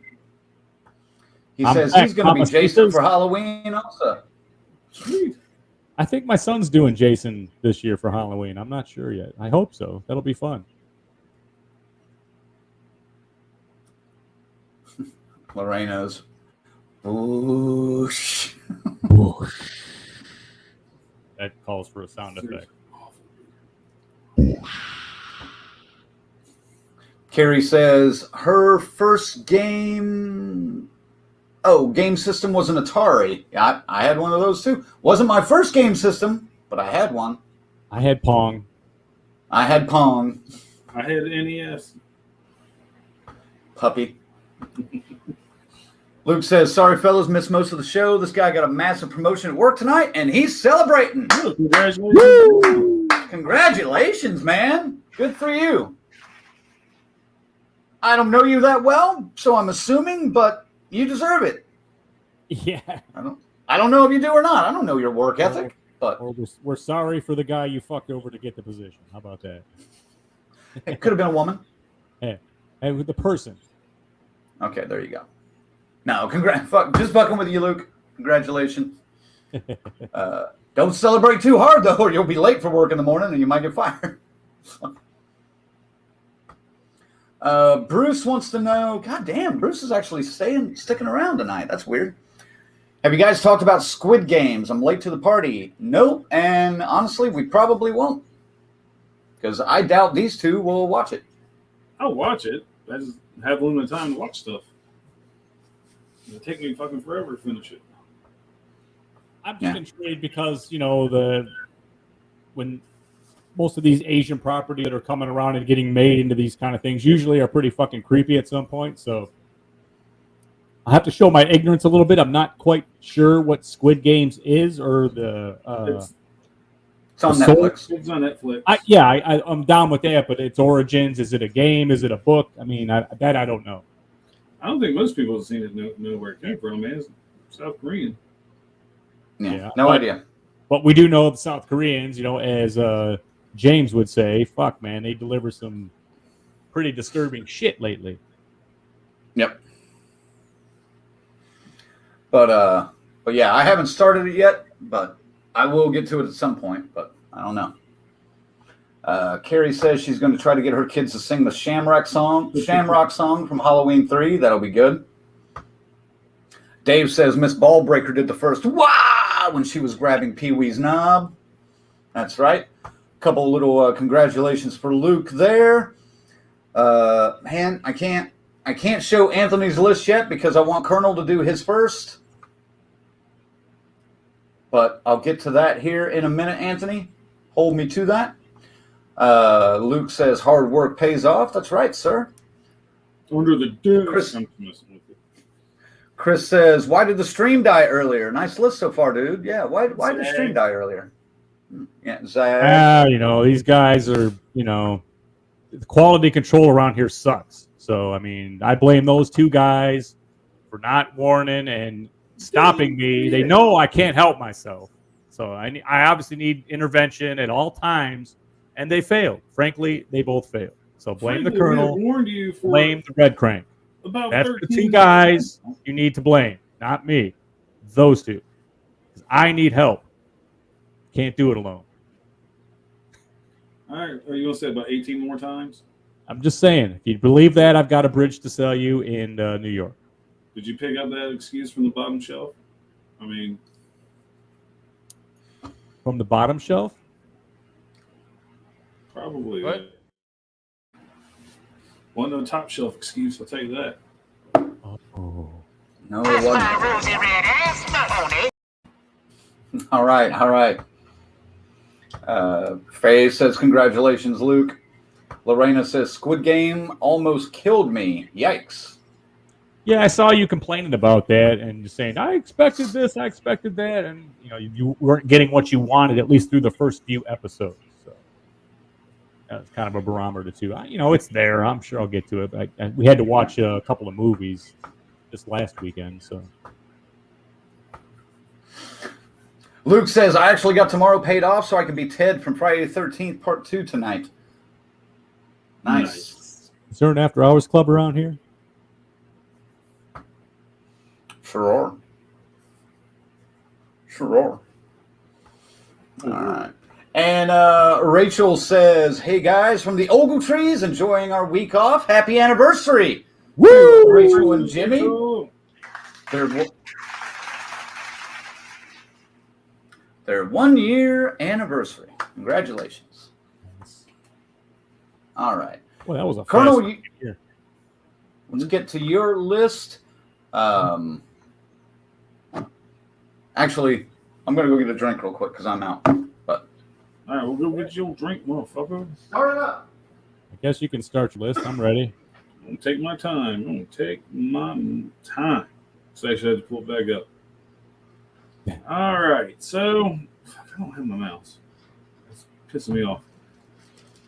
[SPEAKER 1] He says he's going to be Jason for Halloween also.
[SPEAKER 2] Sweet.
[SPEAKER 3] I think my son's doing Jason this year for Halloween. I'm not sure yet. I hope so. That'll be fun.
[SPEAKER 1] Lorena's Bush.
[SPEAKER 3] That calls for a sound effect.
[SPEAKER 1] Carrie says her first game system was an Atari. Yeah, I had one of those too. Wasn't my first game system, but I had one.
[SPEAKER 3] I had Pong.
[SPEAKER 1] I had Pong.
[SPEAKER 2] I had NES.
[SPEAKER 1] Puppy. Luke says, sorry, fellas, missed most of the show. This guy got a massive promotion at work tonight, and he's celebrating.
[SPEAKER 2] Congratulations.
[SPEAKER 1] Woo! Congratulations, man. Good for you. I don't know you that well, so I'm assuming, but you deserve it.
[SPEAKER 3] Yeah.
[SPEAKER 1] I don't know if you do or not. I don't know your work ethic, but
[SPEAKER 3] We're sorry for the guy you fucked over to get the position. How about that?
[SPEAKER 1] it could have been a woman.
[SPEAKER 3] Hey, with the person.
[SPEAKER 1] Okay, there you go. No, just fucking with you, Luke. Congratulations. Don't celebrate too hard, though, or you'll be late for work in the morning and you might get fired. Bruce wants to know, God damn, Bruce is actually sticking around tonight. That's weird. Have you guys talked about Squid Games? I'm late to the party. Nope, and honestly, we probably won't. Because I doubt these two will watch it.
[SPEAKER 2] I'll watch it. I just have limited time to watch stuff. It'll take me fucking forever to finish it.
[SPEAKER 3] I'm just intrigued because, when most of these Asian property that are coming around and getting made into these kind of things usually are pretty fucking creepy at some point. So I have to show my ignorance a little bit. I'm not quite sure what Squid Games is or the.
[SPEAKER 1] It's on Netflix.
[SPEAKER 2] It's on Netflix.
[SPEAKER 3] I'm down with that, but its origins. Is it a game? Is it a book? I mean, I don't know.
[SPEAKER 2] I don't think most people have seen it know where it came from, man. It's South Korean.
[SPEAKER 1] Yeah, no idea.
[SPEAKER 3] But we do know the South Koreans, as James would say, fuck, man, they deliver some pretty disturbing shit lately.
[SPEAKER 1] Yep. But yeah, I haven't started it yet, but I will get to it at some point, but I don't know. Carrie says she's going to try to get her kids to sing the Shamrock song from Halloween 3. That'll be good. Dave says Miss Ballbreaker did the first wah when she was grabbing Pee-wee's knob. That's right. A couple little congratulations for Luke there. Man, I can't show Anthony's list yet because I want Colonel to do his first. But I'll get to that here in a minute, Anthony. Hold me to that. Luke says hard work pays off. That's right, sir.
[SPEAKER 2] Under the Chris,
[SPEAKER 1] Chris says, why did the stream die earlier? Nice list so far, dude. Yeah, why did the stream die earlier? Yeah, Zach.
[SPEAKER 3] These guys are, the quality control around here sucks. So, I mean, I blame those two guys for not warning and stopping me. They know I can't help myself. So I obviously need intervention at all times, and they failed. Frankly, they both failed. So blame the Colonel, blame the Red Crank. That's the two guys you need to blame, not me. Those two. I need help. Can't do it alone.
[SPEAKER 2] All right. Are you going to say about 18 more times?
[SPEAKER 3] I'm just saying, if you believe that, I've got a bridge to sell you in New York.
[SPEAKER 2] Did you pick up that excuse from the bottom shelf? I mean...
[SPEAKER 3] From the bottom shelf?
[SPEAKER 2] Probably.
[SPEAKER 3] What?
[SPEAKER 2] Wasn't no top shelf excuse, I'll tell you that.
[SPEAKER 3] Oh.
[SPEAKER 1] No, it wasn't. All right. Faye says, congratulations, Luke. Lorena says, Squid Game almost killed me. Yikes.
[SPEAKER 3] Yeah, I saw you complaining about that and just saying, I expected this, I expected that. And, you weren't getting what you wanted, at least through the first few episodes. So that's kind of a barometer, too. It's there. I'm sure I'll get to it. We had to watch a couple of movies this last weekend, so.
[SPEAKER 1] Luke says, I actually got tomorrow paid off so I can be Ted from Friday the 13th, Part 2 tonight. Nice.
[SPEAKER 3] Is there an after-hours club around here?
[SPEAKER 1] Sure. All right. And Rachel says, hey, guys, from the Ogletrees, enjoying our week off. Happy anniversary. Woo! Rachel and Jimmy. Their 1 year anniversary. Congratulations. All right.
[SPEAKER 3] Well, that was a
[SPEAKER 1] Colonel, let's get to your list. Actually, I'm going to go get a drink real quick because I'm out. But
[SPEAKER 2] all right, we'll go get your drink, motherfucker.
[SPEAKER 1] Start it up.
[SPEAKER 3] I guess you can start your list. I'm ready.
[SPEAKER 2] I'm going to take my time. So I should have to pull it back up. All right, so I don't have my mouse. It's pissing me off.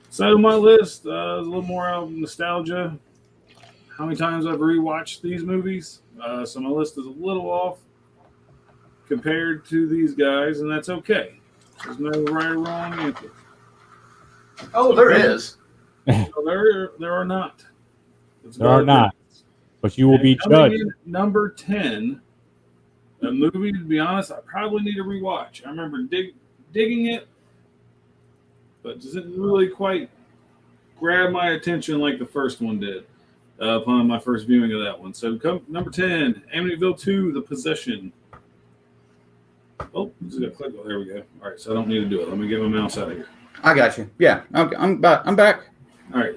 [SPEAKER 2] So my list is a little more out of nostalgia. How many times I've rewatched these movies? So my list is a little off compared to these guys, and that's okay. There's no right or wrong answer.
[SPEAKER 1] Oh, there is.
[SPEAKER 2] No, there are not.
[SPEAKER 3] There are not. But you will be judged.
[SPEAKER 2] Number 10 That movie, to be honest, I probably need to rewatch. I remember digging it, but just didn't really quite grab my attention like the first one did upon my first viewing of that one. So number 10, Amityville 2, The Possession. Oh, just got to click. Oh, there we go. All right, so I don't need to do it. Let me get my mouse out of here.
[SPEAKER 1] I got you. Yeah, I'm back. I'm back.
[SPEAKER 2] All right,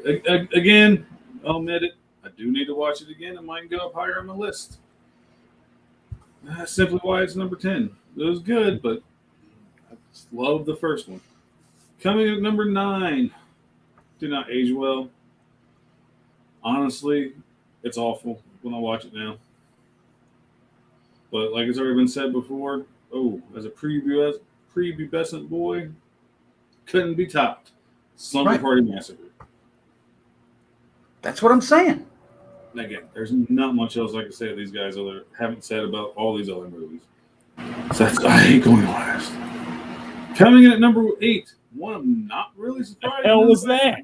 [SPEAKER 2] again, I'll admit it. I do need to watch it again. It might go up higher on my list. That's simply why it's number 10. It was good, but I just love the first one. Coming at number 9, did not age well. Honestly, it's awful when I watch it now. But like it's already been said before, as a prepubescent boy, couldn't be topped. Slumber Party Massacre.
[SPEAKER 1] That's what I'm saying.
[SPEAKER 2] Again, there's not much else I can say that these guys haven't said about all these other movies. So I hate going last. Coming in at number 8, one I'm not really surprised.
[SPEAKER 3] What the hell was that?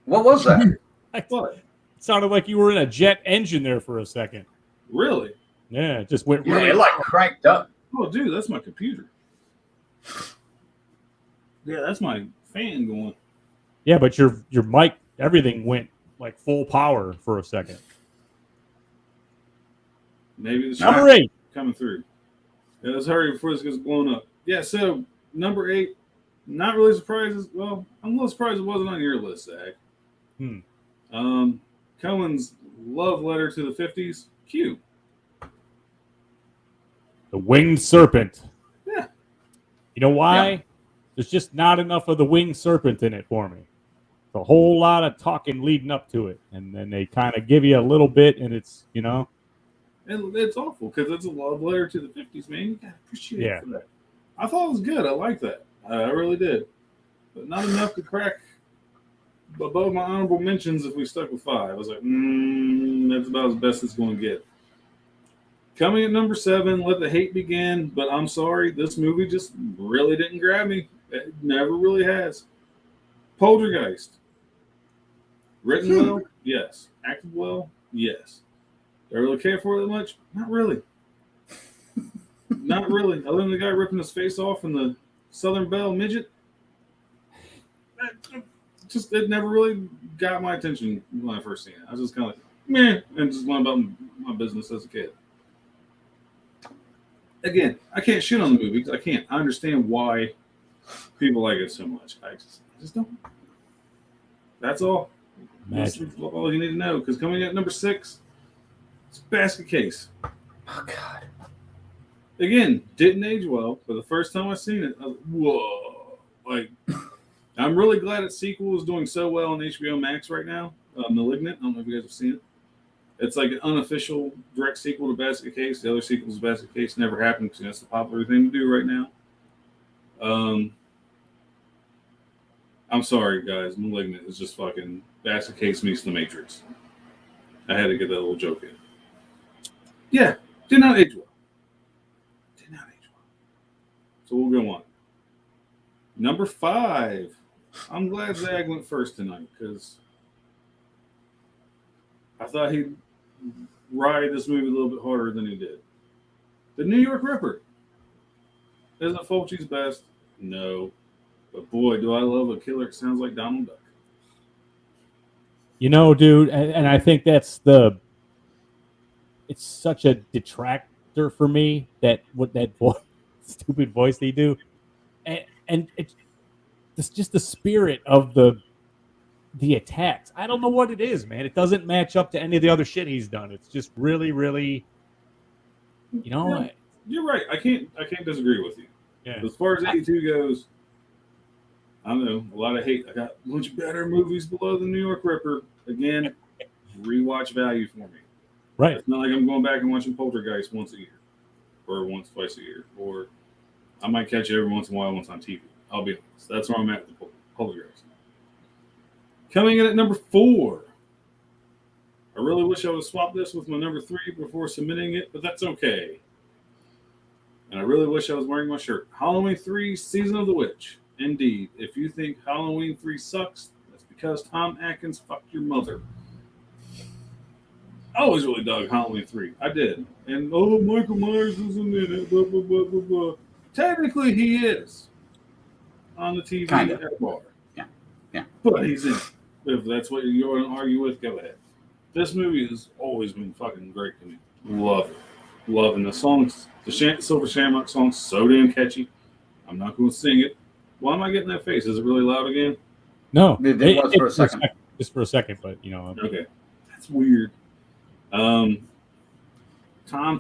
[SPEAKER 1] What was that?
[SPEAKER 2] What?
[SPEAKER 3] It sounded like you were in a jet engine there for a second.
[SPEAKER 2] Really?
[SPEAKER 3] Yeah, it just went
[SPEAKER 1] Yeah,
[SPEAKER 3] really
[SPEAKER 1] it like cranked up.
[SPEAKER 2] Oh, dude, that's my computer. Yeah, that's my fan going.
[SPEAKER 3] Yeah, but your mic, everything went like full power for a second.
[SPEAKER 2] Maybe the
[SPEAKER 3] Number 8
[SPEAKER 2] coming through. Yeah, let's hurry before this gets blown up. Yeah, so number 8, not really surprised. Well, I'm a little surprised it wasn't on your list, Zach. Cohen's love letter to the 50s, Q.
[SPEAKER 3] The Winged Serpent.
[SPEAKER 2] Yeah.
[SPEAKER 3] You know why?
[SPEAKER 1] Yeah.
[SPEAKER 3] There's just not enough of the Winged Serpent in it for me. It's a whole lot of talking leading up to it, and then they kind of give you a little bit, and it's,
[SPEAKER 2] And it's awful because it's a love letter to the 50s, man. You got to appreciate it for that. I thought it was good. I like that. I really did. But not enough to crack above my honorable mentions if we stuck with 5. I was like, that's about as best it's going to get. Coming at number 7, Let the Hate Begin. But I'm sorry, this movie just really didn't grab me. It never really has. Poltergeist. Written well? Yes. Acted well? Yes. Do I really care for it that much? Not really. Not really. Other than the guy ripping his face off in the Southern Belle midget. It never really got my attention when I first seen it. I was just kind of like, meh, and just went about my business as a kid. Again, I can't shit on the movie because I can't. I understand why people like it so much. I just don't. That's all. That's all you need to know. Because coming at number 6, it's Basket Case.
[SPEAKER 1] Oh, God.
[SPEAKER 2] Again, didn't age well, but the first time I seen it, I was like, whoa. Like, I'm really glad its sequel is doing so well on HBO Max right now. Malignant. I don't know if you guys have seen it. It's like an unofficial direct sequel to Basket Case. The other sequels to Basket Case never happened because that's the popular thing to do right now. I'm sorry, guys. Malignant is just fucking Basket Case meets The Matrix. I had to get that little joke in. Yeah, did not age well. Did not age well. So we'll go on. Number 5. I'm glad Zag went first tonight because I thought he'd ride this movie a little bit harder than he did. The New York Ripper. Is it Fulci's best? No. But boy, do I love a killer that sounds like Donald Duck.
[SPEAKER 3] Dude, and I think it's such a detractor for me that stupid voice they do. And it's just the spirit of the attacks. I don't know what it is, man. It doesn't match up to any of the other shit he's done. It's just really, really,
[SPEAKER 2] Yeah, you're right. I can't disagree with you.
[SPEAKER 3] Yeah.
[SPEAKER 2] As far as 82 goes, I don't know. A lot of hate. I got a bunch of better movies below the New York Ripper. Again, rewatch value for me.
[SPEAKER 3] Right.
[SPEAKER 2] It's not like I'm going back and watching Poltergeist once a year or once, twice a year. Or I might catch it every once in a while once on TV. I'll be honest. That's where I'm at with the Poltergeist. Coming in at number 4. I really wish I would have swapped this with my number 3 before submitting it, but that's okay. And I really wish I was wearing my shirt. Halloween 3, Season of the Witch. Indeed. If you think Halloween 3 sucks, that's because Tom Atkins fucked your mother. I always really dug Halloween 3. I did. And, Michael Myers isn't in it, blah, blah, blah, blah, blah. Technically, he is on the TV
[SPEAKER 1] Kinda.
[SPEAKER 2] at a bar.
[SPEAKER 1] Yeah.
[SPEAKER 2] But he's in it. If that's what you're going to argue with, go ahead. This movie has always been fucking great to me. Love it. Loving the songs. The Silver Shamrock song's so damn catchy. I'm not going to sing it. Why am I getting that face? Is it really loud again?
[SPEAKER 3] No,
[SPEAKER 1] It was for a second.
[SPEAKER 3] Just for a second, but you know.
[SPEAKER 2] Okay. That's weird. Tom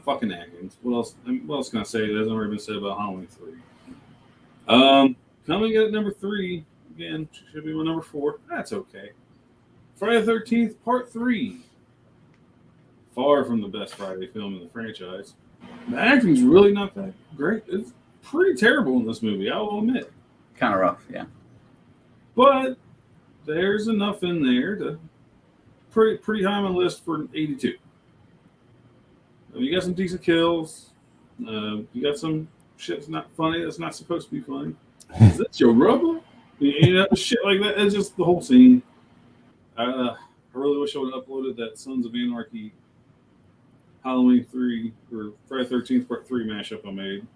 [SPEAKER 2] fucking Atkins. What else can I say that hasn't already been said about Halloween 3? Coming in at number 3, again, should be my number 4. That's okay. Friday the 13th, Part 3. Far from the best Friday film in the franchise. The acting's really not that great. It's pretty terrible in this movie, I will admit.
[SPEAKER 1] Kind of rough, yeah.
[SPEAKER 2] But there's enough in there to pretty high on my list for 82. You got some decent kills. You got some shit that's not funny, that's not supposed to be funny. Is that your rubber? You know, shit like that. It's just the whole scene. I really wish I would have uploaded that Sons of Anarchy Halloween 3 or Friday 13th Part 3 mashup I made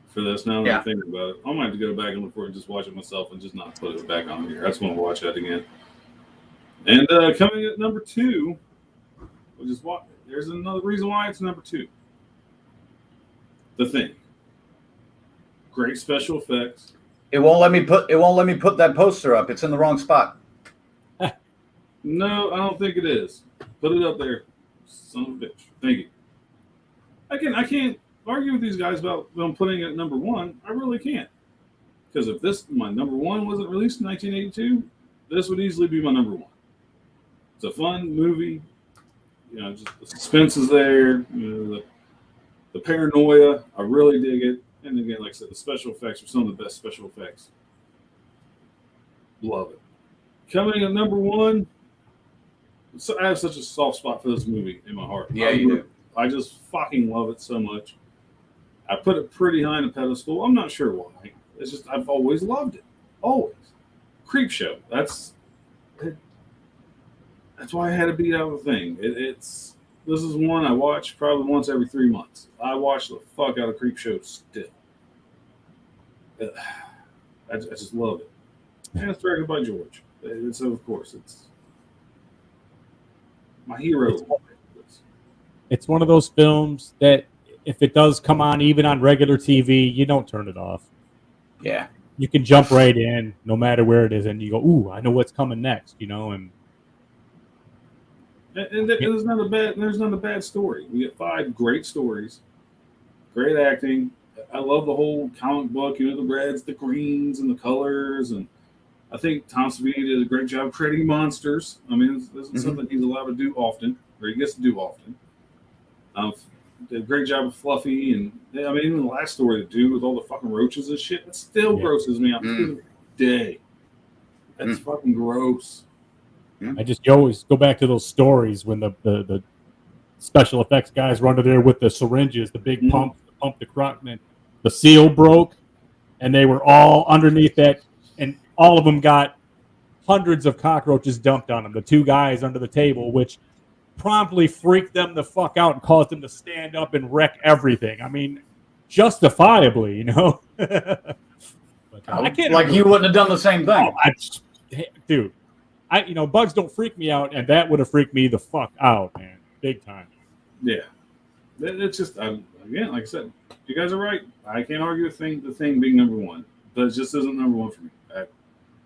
[SPEAKER 2] for this. Now that I'm thinking about it, I might have to go back and look for it and just watch it myself and just not put it back on here. I just want to watch that again. And coming at number 2, which is what there's another reason why it's number 2. The Thing. Great special effects.
[SPEAKER 1] It won't let me put that poster up. It's in the wrong spot.
[SPEAKER 2] No, I don't think it is. Put it up there, son of a bitch. Thank you. I can't argue with these guys about them putting it at number 1. I really can't. Because if my number 1 wasn't released in 1982, this would easily be my number 1. It's a fun movie. You know, just the suspense is there. You know, the paranoia. I really dig it. And again, like I said, the special effects are some of the best special effects. Love it. Coming at number 1. So I have such a soft spot for this movie in my heart.
[SPEAKER 1] Yeah, you do.
[SPEAKER 2] I just fucking love it so much. I put it pretty high on a pedestal. I'm not sure why. It's just I've always loved it. Always. Creepshow. That's why I had to beat out the Thing. This is one I watch probably once every 3 months. I watch the fuck out of Creepshow still. I just love it. And it's directed by George. So of course it's my hero.
[SPEAKER 3] It's one of those films that if it does come on even on regular TV, you don't turn it off.
[SPEAKER 1] Yeah.
[SPEAKER 3] You can jump right in no matter where it is and you go, ooh, I know what's coming next, you know, and
[SPEAKER 2] there's not a bad story. We get 5 great stories, great acting. I love the whole comic book, you know, the reds, the greens, and the colors, and I think Tom Savini did a great job creating monsters. I mean, this is something he's allowed to do often, or he gets to do often. Did a great job with Fluffy, and I mean, even the last story to do with all the fucking roaches and shit, it still grosses me out to this day. That's fucking gross.
[SPEAKER 3] you always go back to those stories when the special effects guys run to there with the syringes, the big pump the crop, and the seal broke, and they were all underneath that, and all of them got hundreds of cockroaches dumped on them. The 2 guys under the table, which promptly freaked them the fuck out and caused them to stand up and wreck everything. I mean, justifiably, you know. But, I can't
[SPEAKER 1] like you wouldn't have done the same thing.
[SPEAKER 3] Dude. Bugs don't freak me out, and that would have freaked me the fuck out, man, big time.
[SPEAKER 2] Yeah, it's just again, like I said, you guys are right. I can't argue with the thing being number 1, but it just isn't number 1 for me.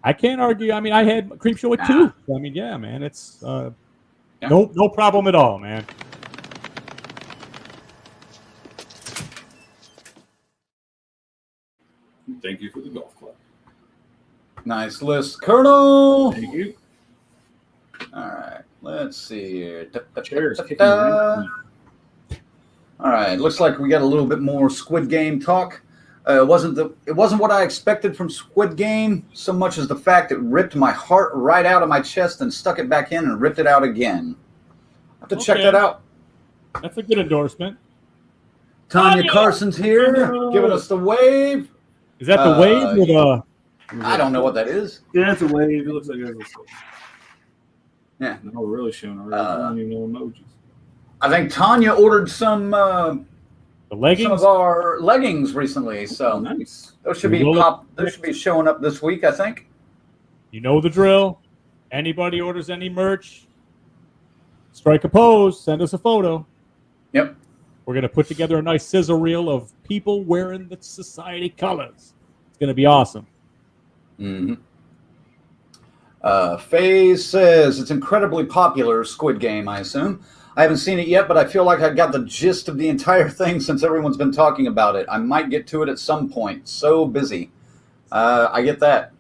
[SPEAKER 3] I can't argue. I mean, I had Creepshow at 2. I mean, yeah, man, it's no problem at all, man.
[SPEAKER 2] Thank you for the golf club.
[SPEAKER 1] Nice list, Colonel.
[SPEAKER 2] Thank you.
[SPEAKER 1] All right, let's see here.
[SPEAKER 2] Chairs kicking around.
[SPEAKER 1] All right, looks like we got a little bit more Squid Game talk. It wasn't what I expected from Squid Game so much as the fact it ripped my heart right out of my chest and stuck it back in and ripped it out again. I have to check that out.
[SPEAKER 3] That's a good endorsement.
[SPEAKER 1] Tanya Carson's here, giving us the wave.
[SPEAKER 3] Is that the wave or the?
[SPEAKER 1] I don't know what that is.
[SPEAKER 2] Yeah, it's a wave. It looks like it's a.
[SPEAKER 1] Yeah.
[SPEAKER 2] No, we're really showing. I don't even know emojis.
[SPEAKER 1] I think Tanya ordered some
[SPEAKER 3] The leggings.
[SPEAKER 1] some of our leggings recently, so
[SPEAKER 2] Nice.
[SPEAKER 1] those should
[SPEAKER 3] We
[SPEAKER 1] be
[SPEAKER 3] will-
[SPEAKER 1] Those should be showing up this week, I think.
[SPEAKER 3] You know the drill. Anybody orders any merch, strike a pose, send us a photo.
[SPEAKER 1] Yep.
[SPEAKER 3] We're going to put together a nice sizzle reel of people wearing the society colors. It's going to be awesome.
[SPEAKER 1] Mm-hmm. FaZe says it's incredibly popular, Squid Game, I assume. I haven't seen it yet, but I feel like I got the gist of the entire thing since everyone's been talking about it. I might get to it at some point. So busy. I get that.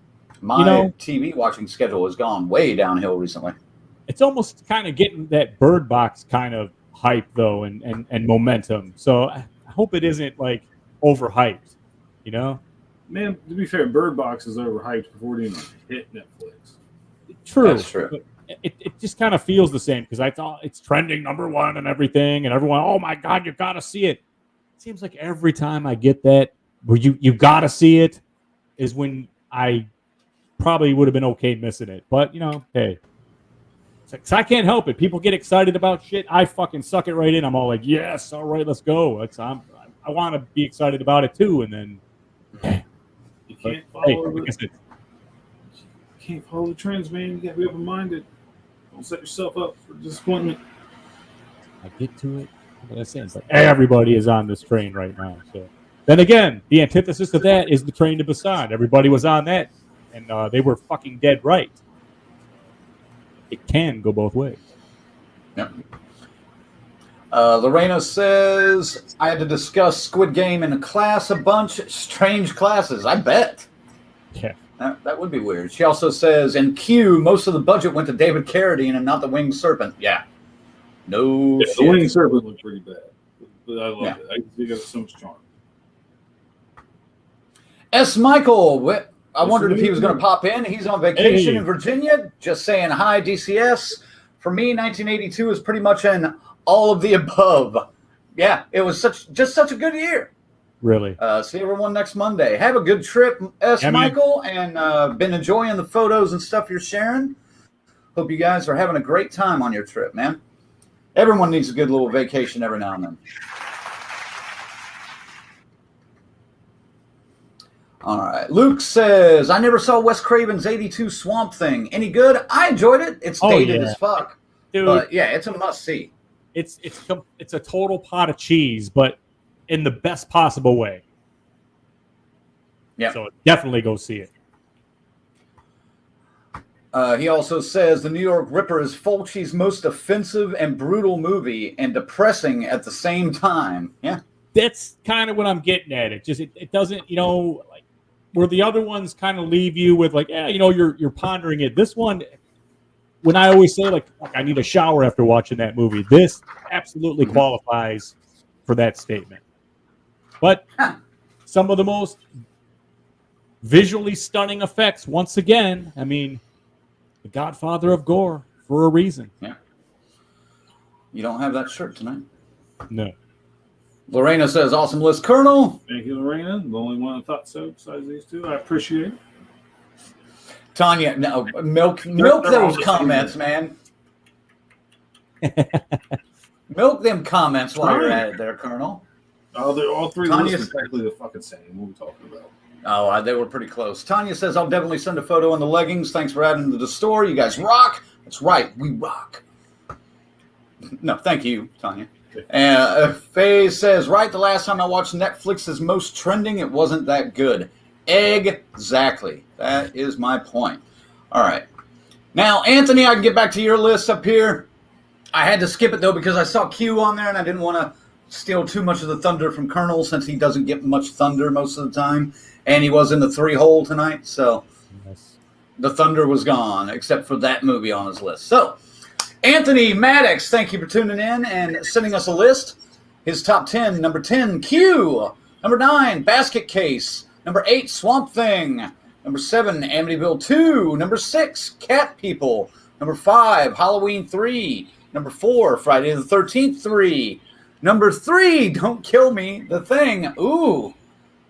[SPEAKER 1] My TV watching schedule has gone way downhill recently.
[SPEAKER 3] It's almost kind of getting that Bird Box kind of hype, though, and momentum. So I hope it isn't, like, overhyped, you know?
[SPEAKER 2] Man, to be fair, Bird Box is overhyped before it even hit Netflix.
[SPEAKER 3] True.
[SPEAKER 1] That's true.
[SPEAKER 3] But it just kind of feels the same because I thought it's trending #1 and everything, and everyone, oh my God, you got to see it. It seems like every time I get that, where you got to see it, is when I probably would have been okay missing it. But, you know, hey. So I can't help it. People get excited about shit. I fucking suck it right in. I'm all like, yes, all right, let's go. I want to be excited about it too. And then,
[SPEAKER 2] You can't
[SPEAKER 3] hey,
[SPEAKER 2] follow
[SPEAKER 3] like I said,
[SPEAKER 2] can't follow the trends, man. You gotta be open-minded. Don't set yourself up for disappointment.
[SPEAKER 3] I get to it. What I say, but everybody is on this train right now. So then again, the antithesis of that is the train to Busan. Everybody was on that, and they were fucking dead right. It can go both ways.
[SPEAKER 1] Yep. Lorena says, I had to discuss Squid Game in a class a bunch. Strange classes, I bet.
[SPEAKER 3] Yeah.
[SPEAKER 1] That would be weird. She also says, in Q, most of the budget went to David Carradine and not the Winged Serpent. Yeah. No
[SPEAKER 2] Yeah,
[SPEAKER 1] shit.
[SPEAKER 2] the Winged Serpent looked pretty bad. But I love it. I think it has so much charm.
[SPEAKER 1] S. Michael, I wondered if he was going to pop in. He's on vacation
[SPEAKER 3] Hey.
[SPEAKER 1] in Virginia. Just saying hi, DCS. For me, 1982 is pretty much an all of the above. Yeah, it was just such a good year.
[SPEAKER 3] Really.
[SPEAKER 1] See everyone next Monday. Have a good trip, S.
[SPEAKER 3] Yeah, man.
[SPEAKER 1] Michael, and been enjoying the photos and stuff you're sharing. Hope you guys are having a great time on your trip, man. Everyone needs a good little vacation every now and then. All right. Luke says, I never saw Wes Craven's 82 Swamp Thing. Any good? I enjoyed it. It's dated as fuck.
[SPEAKER 3] Dude,
[SPEAKER 1] But yeah, it's a must-see.
[SPEAKER 3] it's a total pot of cheese, but in the best possible way.
[SPEAKER 1] Yeah.
[SPEAKER 3] So definitely go see it.
[SPEAKER 1] He also says the New York Ripper is Fulci's most offensive and brutal movie and depressing at the same time. Yeah.
[SPEAKER 3] That's kind of what I'm getting at. It doesn't, you know, like where the other ones kind of leave you with like, yeah, you know, you're pondering it. This one, when I always say like, I need a shower after watching that movie, this absolutely qualifies for that statement. But some of the most visually stunning effects, once again, I mean, the Godfather of gore for a reason.
[SPEAKER 1] Yeah. You don't have that shirt tonight.
[SPEAKER 3] No.
[SPEAKER 1] Lorena says, awesome list, Colonel.
[SPEAKER 2] Thank you, Lorena. The only one that thought so besides these two. I appreciate it.
[SPEAKER 1] Tanya, no, milk
[SPEAKER 2] they're
[SPEAKER 1] those
[SPEAKER 2] all the
[SPEAKER 1] comments, man. Milk them comments while you're at it there, Colonel.
[SPEAKER 2] Oh, they're all three
[SPEAKER 1] Tanya's-
[SPEAKER 2] lists are exactly the fucking same. What are we talking about?
[SPEAKER 1] Oh, they were pretty close. Tanya says, I'll definitely send a photo on the leggings. Thanks for adding to the store. You guys rock. That's right. We rock. No, thank you, Tanya. Faye says, right, the last time I watched Netflix's most trending, it wasn't that good. Exactly. That is my point. All right. Now, Anthony, I can get back to your list up here. I had to skip it, though, because I saw Q on there, and I didn't want to steal too much of the thunder from Colonel since he doesn't get much thunder most of the time. And he was in the 3-hole tonight, so
[SPEAKER 3] Yes.
[SPEAKER 1] the thunder was gone, except for that movie on his list. So, Anthony Maddox, thank you for tuning in and sending us a list. His top 10, number 10, Q. Number 9, Basket Case. Number 8, Swamp Thing. Number 7, Amityville 2. Number 6, Cat People. Number 5, Halloween 3. Number 4, Friday the 13th 3. Number 3, Don't Kill Me, The Thing. Ooh,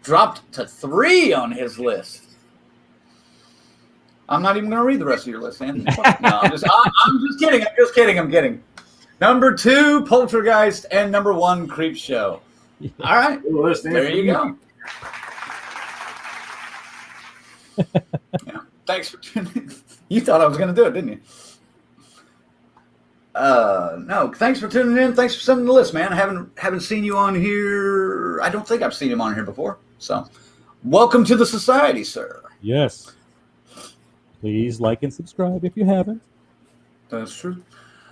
[SPEAKER 1] dropped to 3 on his list. I'm not even going to read the rest of your list, Anthony. No, I'm just kidding. I'm kidding. Number 2, Poltergeist, and number 1, Creep Show. All right, there you go. Yeah. Thanks for tuning in. You thought I was going to do it, didn't you? No, thanks for tuning in. Thanks for sending the list, man. I haven't seen you on here. I don't think I've seen him on here before. So, welcome to the society, sir.
[SPEAKER 3] Yes. Please like and subscribe if you haven't.
[SPEAKER 1] That's true.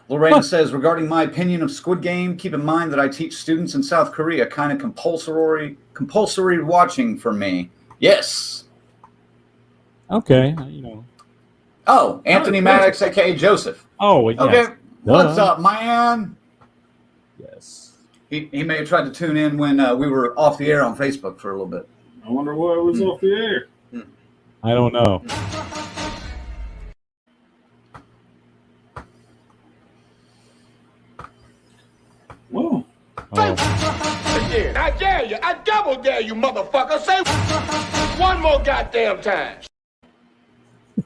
[SPEAKER 1] Lorena says, regarding my opinion of Squid Game, keep in mind that I teach students in South Korea, kind of compulsory watching for me. Yes.
[SPEAKER 3] Okay,
[SPEAKER 1] Oh, Anthony Maddox, a.k.a. Joseph.
[SPEAKER 3] Oh, yes.
[SPEAKER 1] Okay. What's up, man?
[SPEAKER 3] Yes.
[SPEAKER 1] He may have tried to tune in when we were off the air on Facebook for a little bit.
[SPEAKER 2] I wonder why it was off the air.
[SPEAKER 3] I don't know.
[SPEAKER 2] Whoa.
[SPEAKER 5] Again, I dare you. I double dare you, motherfucker. Say one more goddamn time.
[SPEAKER 3] A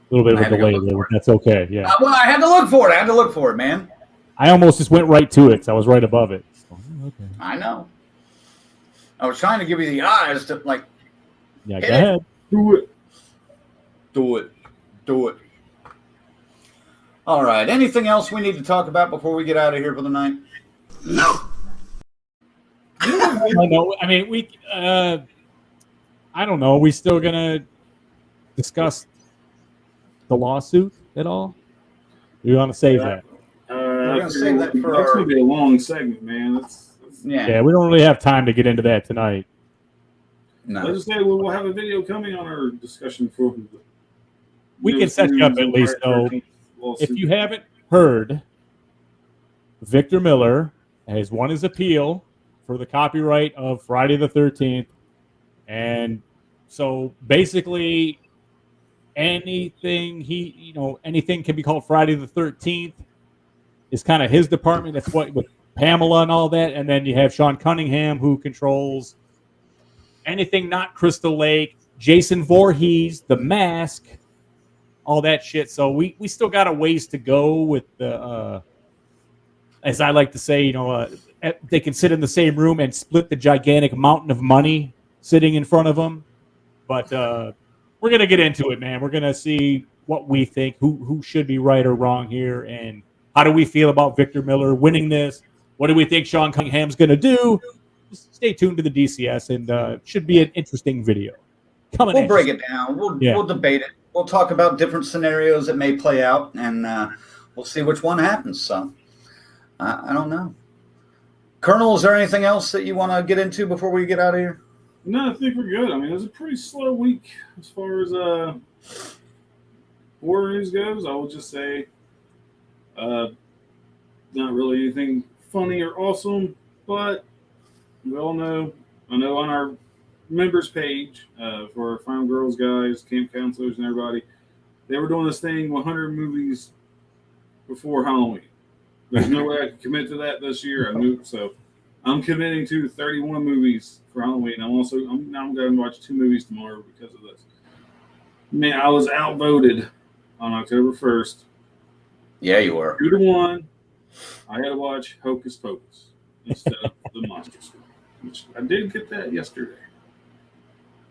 [SPEAKER 3] little bit of a delay there, but that's okay. Yeah.
[SPEAKER 1] Well, I had to look for it. Man.
[SPEAKER 3] I almost just went right to it. So I was right above it. So, okay.
[SPEAKER 1] I know. I was trying to give you the eyes to like.
[SPEAKER 3] Yeah, go ahead.
[SPEAKER 1] Do it. All right. Anything else we need to talk about before we get out of here for the night?
[SPEAKER 5] No.
[SPEAKER 3] I know. I mean, I don't know. Are we still gonna discuss the lawsuit at all? You want to save that?
[SPEAKER 1] We're gonna save that for
[SPEAKER 2] that's gonna be a long segment, man.
[SPEAKER 1] Yeah,
[SPEAKER 3] we don't really have time to get into that tonight.
[SPEAKER 1] No.
[SPEAKER 2] Let's just say we'll have a video coming on our discussion for.
[SPEAKER 3] We can set you up at least, though. If you haven't heard, Victor Miller has won his appeal for the copyright of Friday the 13th. And so basically anything anything can be called Friday the 13th is kind of his department. That's what with Pamela and all that. And then you have Sean Cunningham, who controls anything not Crystal Lake, Jason Voorhees, The Mask, all that shit. So we still got a ways to go with the, as I like to say, they can sit in the same room and split the gigantic mountain of money sitting in front of them. But we're going to get into it, man. We're going to see what we think, who should be right or wrong here, and how do we feel about Victor Miller winning this? What do we think Sean Cunningham's going to do? Just stay tuned to the DCS, and should be an interesting video.
[SPEAKER 1] We'll break it down. We'll debate it. We'll talk about different scenarios that may play out, and we'll see which one happens. So, I don't know. Colonel, is there anything else that you want to get into before we get out of here?
[SPEAKER 2] No, I think we're good. I mean, it was a pretty slow week as far as horror news goes. I will just say, not really anything funny or awesome, but we all know. I know on our members page for our Farm Girls guys, camp counselors, and everybody, they were doing this thing 100 movies before Halloween. There's no way I could commit to that this year. So I'm committing to 31 movies for Halloween. I'm going to watch 2 movies tomorrow because of this. Man, I was outvoted on October 1st.
[SPEAKER 1] Yeah, you were.
[SPEAKER 2] 2-1. I had to watch Hocus Pocus instead of the Monster Squad, which I did get that yesterday.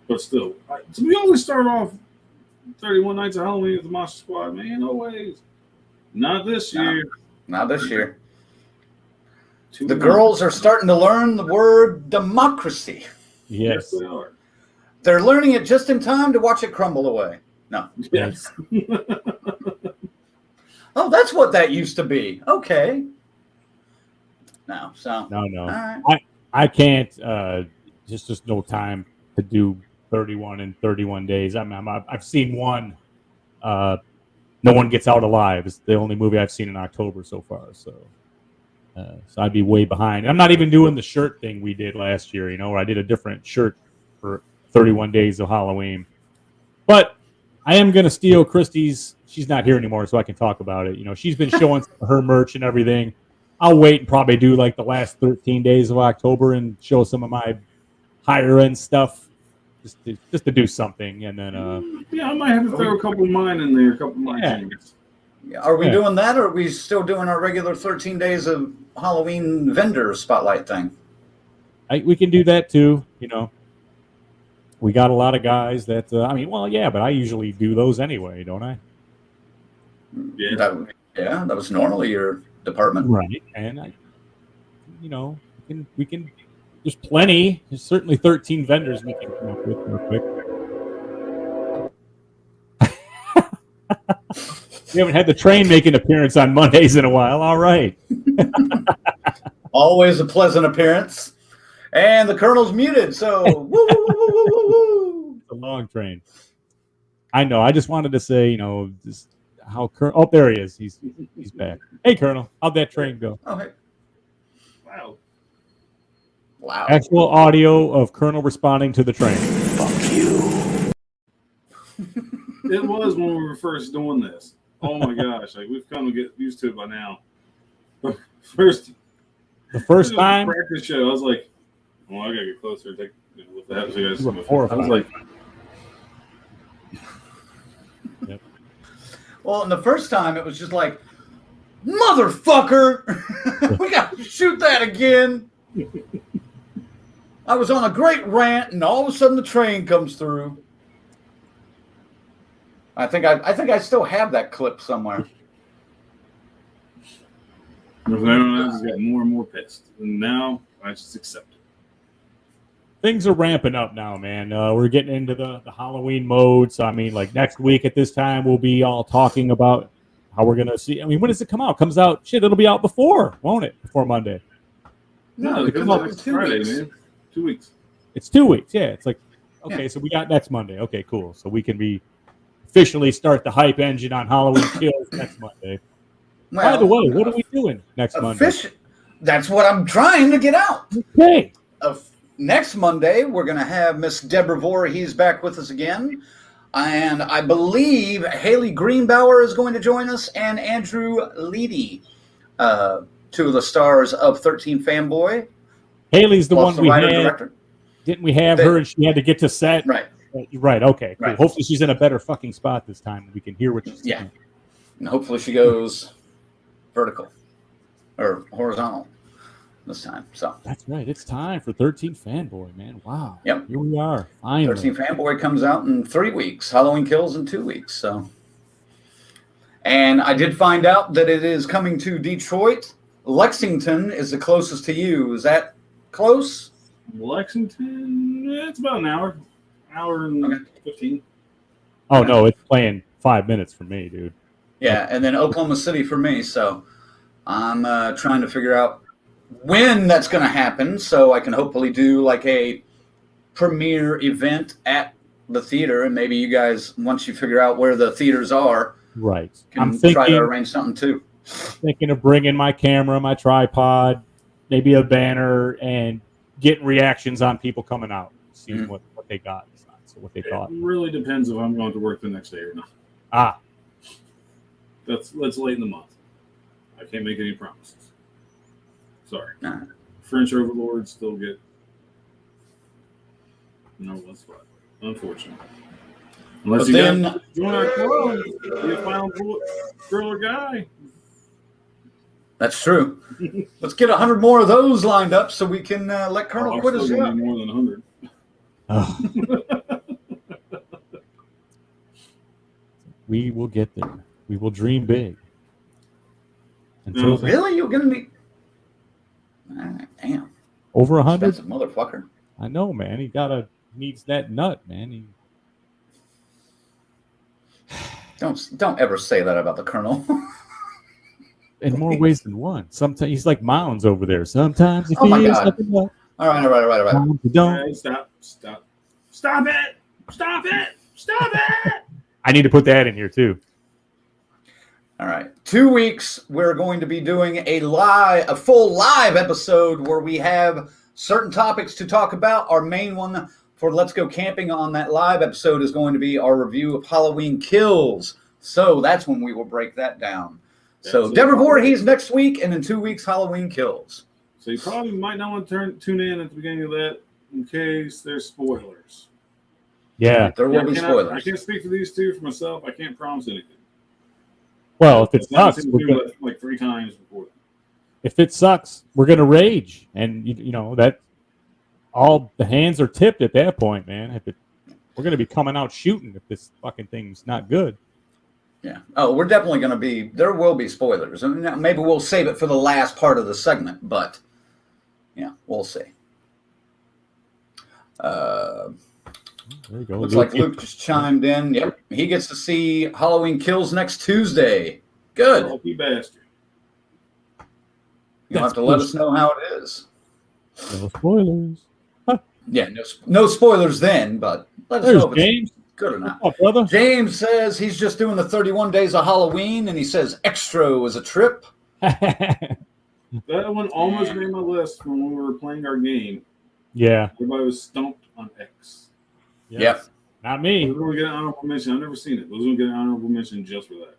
[SPEAKER 2] But still, so we always start off 31 Nights of Halloween with the Monster Squad. Man, no ways. Not this year.
[SPEAKER 1] Not this year. The girls are starting to learn the word democracy.
[SPEAKER 3] Yes,
[SPEAKER 2] they are.
[SPEAKER 1] They're learning it just in time to watch it crumble away. No.
[SPEAKER 2] Yes.
[SPEAKER 1] Oh, that's what that used to be. Okay. No. So.
[SPEAKER 3] No.
[SPEAKER 1] All right.
[SPEAKER 3] I can't. Just no time to do 31 in 31 days. I've seen one. No One Gets Out Alive. It's the only movie I've seen in October so far. So I'd be way behind. I'm not even doing the shirt thing we did last year. Where I did a different shirt for 31 days of Halloween. But I am going to steal Christie's. She's not here anymore, so I can talk about it. She's been showing her merch and everything. I'll wait and probably do like the last 13 days of October and show some of my higher end stuff, just to do something. And then
[SPEAKER 2] yeah, I might have to throw a couple of mine in there, a couple of my things.
[SPEAKER 1] Are we
[SPEAKER 3] Yeah.
[SPEAKER 1] doing that, or are we still doing our regular 13 days of Halloween vendor spotlight thing?
[SPEAKER 3] We can do that too. You know, we got a lot of guys that. But I usually do those anyway, don't I?
[SPEAKER 2] Yeah.
[SPEAKER 1] That was normally your department.
[SPEAKER 3] Right. And we can. There's plenty. There's certainly 13 vendors we can come up with real quick. We haven't had the train make an appearance on Mondays in a while. All right.
[SPEAKER 1] Always a pleasant appearance. And the Colonel's muted, so woo, woo, woo, woo, woo, woo, woo.
[SPEAKER 3] It's a long train. I know. I just wanted to say, just how Colonel. Oh, there he is. He's back. Hey, Colonel. How'd that train go?
[SPEAKER 1] Oh, hey. Wow.
[SPEAKER 3] Actual audio of Colonel responding to the train.
[SPEAKER 1] Fuck you.
[SPEAKER 2] It was when we were first doing this. Oh my gosh! Like we've come to get used to it by now.
[SPEAKER 3] The first time.
[SPEAKER 2] Practice show. I was like, "Well, I gotta get closer and take what the hell you guys."
[SPEAKER 3] Horrified.
[SPEAKER 2] I was like,
[SPEAKER 3] Yep.
[SPEAKER 1] Well, and the first time it was just like, motherfucker, we got to shoot that again. I was on a great rant, and all of a sudden the train comes through. I think I still have that clip somewhere.
[SPEAKER 2] I just got more and more pissed, and now I just accept it.
[SPEAKER 3] Things are ramping up now, man. We're getting into the Halloween mode. So, I mean, like next week at this time, we'll be all talking about how we're going to see. I mean, when does it come out? It comes out, shit, it'll be out before, won't it? Before Monday.
[SPEAKER 2] No, it comes out next Friday, man. 2 weeks.
[SPEAKER 3] It's 2 weeks. Yeah. It's like, okay,
[SPEAKER 1] Yeah.
[SPEAKER 3] So we got next Monday. Okay, cool. So we can officially start the hype engine on Halloween Kills next Monday.
[SPEAKER 1] Well,
[SPEAKER 3] By the way, what are we doing next Monday?
[SPEAKER 1] That's what I'm trying to get out.
[SPEAKER 3] Okay.
[SPEAKER 1] Next Monday, we're going to have Miss Deborah Voorhees back with us again. And I believe Haley Greenbauer is going to join us, and Andrew Leedy, two of the stars of 13 Fanboy.
[SPEAKER 3] Haley's the one we had.
[SPEAKER 1] Director.
[SPEAKER 3] Didn't we have her and she had to get to set?
[SPEAKER 1] Right.
[SPEAKER 3] Right. Okay. Cool.
[SPEAKER 1] Right.
[SPEAKER 3] Hopefully she's in a better fucking spot this time. We can hear what she's saying.
[SPEAKER 1] Yeah. And hopefully she goes vertical or horizontal this time. So
[SPEAKER 3] That's right. It's time for 13 Fanboy, man. Wow.
[SPEAKER 1] Yep.
[SPEAKER 3] Here we are. Finally.
[SPEAKER 1] 13 Fanboy comes out in 3 weeks. Halloween Kills in 2 weeks. So, and I did find out that it is coming to Detroit. Lexington is the closest to you. Is that close?
[SPEAKER 2] Lexington, it's about an hour and 15.
[SPEAKER 3] Oh, no. It's playing 5 minutes for me, dude.
[SPEAKER 1] Yeah, and then Oklahoma City for me. So I'm trying to figure out when that's going to happen so I can hopefully do like a premiere event at the theater. And maybe you guys, once you figure out where the theaters are,
[SPEAKER 3] Right.
[SPEAKER 1] can try to arrange something too.
[SPEAKER 3] Thinking of bringing my camera, my tripod, maybe a banner, and getting reactions on people coming out, seeing what they got, so what they thought.
[SPEAKER 2] It really depends if I'm going to work the next day or not.
[SPEAKER 3] Ah,
[SPEAKER 2] That's late in the month. I can't make any promises. Sorry.
[SPEAKER 1] Nah.
[SPEAKER 2] French overlords still get no one spot. Unfortunately. Unless
[SPEAKER 1] But
[SPEAKER 2] you
[SPEAKER 1] then-
[SPEAKER 2] got join our club, be a final thriller guy.
[SPEAKER 1] That's true. Let's get 100 more of those lined up so we can let Colonel
[SPEAKER 2] I'm
[SPEAKER 1] quit
[SPEAKER 2] still
[SPEAKER 1] us
[SPEAKER 2] gonna
[SPEAKER 1] out.
[SPEAKER 2] need more than 100.
[SPEAKER 3] we will get there. We will dream big. Until
[SPEAKER 2] No.
[SPEAKER 3] then,
[SPEAKER 1] Really? You're going to need... Damn.
[SPEAKER 3] over 100.
[SPEAKER 1] Expensive motherfucker.
[SPEAKER 3] I know, man. He needs that nut, man.
[SPEAKER 1] Don't ever say that about the Colonel.
[SPEAKER 3] In more ways than one. Sometimes he's like Mounds over there. Sometimes he
[SPEAKER 1] Oh my
[SPEAKER 3] feels
[SPEAKER 1] God.
[SPEAKER 3] like a nut.
[SPEAKER 1] All right.
[SPEAKER 3] Sometimes he don't.
[SPEAKER 2] Hey, stop it!
[SPEAKER 3] I need to put that in here too.
[SPEAKER 1] All right. 2 weeks, we're going to be doing a full live episode where we have certain topics to talk about. Our main one for Let's Go Camping on that live episode is going to be our review of Halloween Kills. So that's when we will break that down. So
[SPEAKER 2] That's
[SPEAKER 1] Deborah
[SPEAKER 2] it.
[SPEAKER 1] Voorhees next week, and in 2 weeks, Halloween Kills.
[SPEAKER 2] So you probably might not want to tune in at the beginning of that in case there's spoilers.
[SPEAKER 3] Yeah.
[SPEAKER 1] There will be
[SPEAKER 2] I
[SPEAKER 1] spoilers.
[SPEAKER 2] can't speak for these two for myself. I can't promise anything.
[SPEAKER 3] Well, if it
[SPEAKER 2] I've
[SPEAKER 3] sucks,
[SPEAKER 2] seen
[SPEAKER 3] we're gonna,
[SPEAKER 2] it like 3 times before.
[SPEAKER 3] if it sucks, we're gonna rage, and you know that all the hands are tipped at that point, man. We're gonna be coming out shooting if this fucking thing's not good.
[SPEAKER 1] Yeah. Oh, we're definitely going to be. There will be spoilers, and maybe we'll save it for the last part of the segment. But yeah, we'll see.
[SPEAKER 3] There you go.
[SPEAKER 1] Looks like Luke just chimed in. Yep, he gets to see Halloween Kills next Tuesday. Good.
[SPEAKER 2] Lucky bastard.
[SPEAKER 1] You'll have to let us know how it is.
[SPEAKER 3] No spoilers.
[SPEAKER 1] Yeah, no spoilers then, but let us
[SPEAKER 3] There's
[SPEAKER 1] know if
[SPEAKER 3] James.
[SPEAKER 1] it's good or not.
[SPEAKER 3] What's up, brother?
[SPEAKER 1] James says he's just doing the 31 days of Halloween, and he says extra was a trip.
[SPEAKER 2] That one almost made my list when we were playing our game.
[SPEAKER 3] Yeah.
[SPEAKER 2] Everybody was stumped on X.
[SPEAKER 3] Yes.
[SPEAKER 1] Yep.
[SPEAKER 3] Not me.
[SPEAKER 2] Those will get an honorable mention. I've never seen it. Those will get an honorable mention just for that.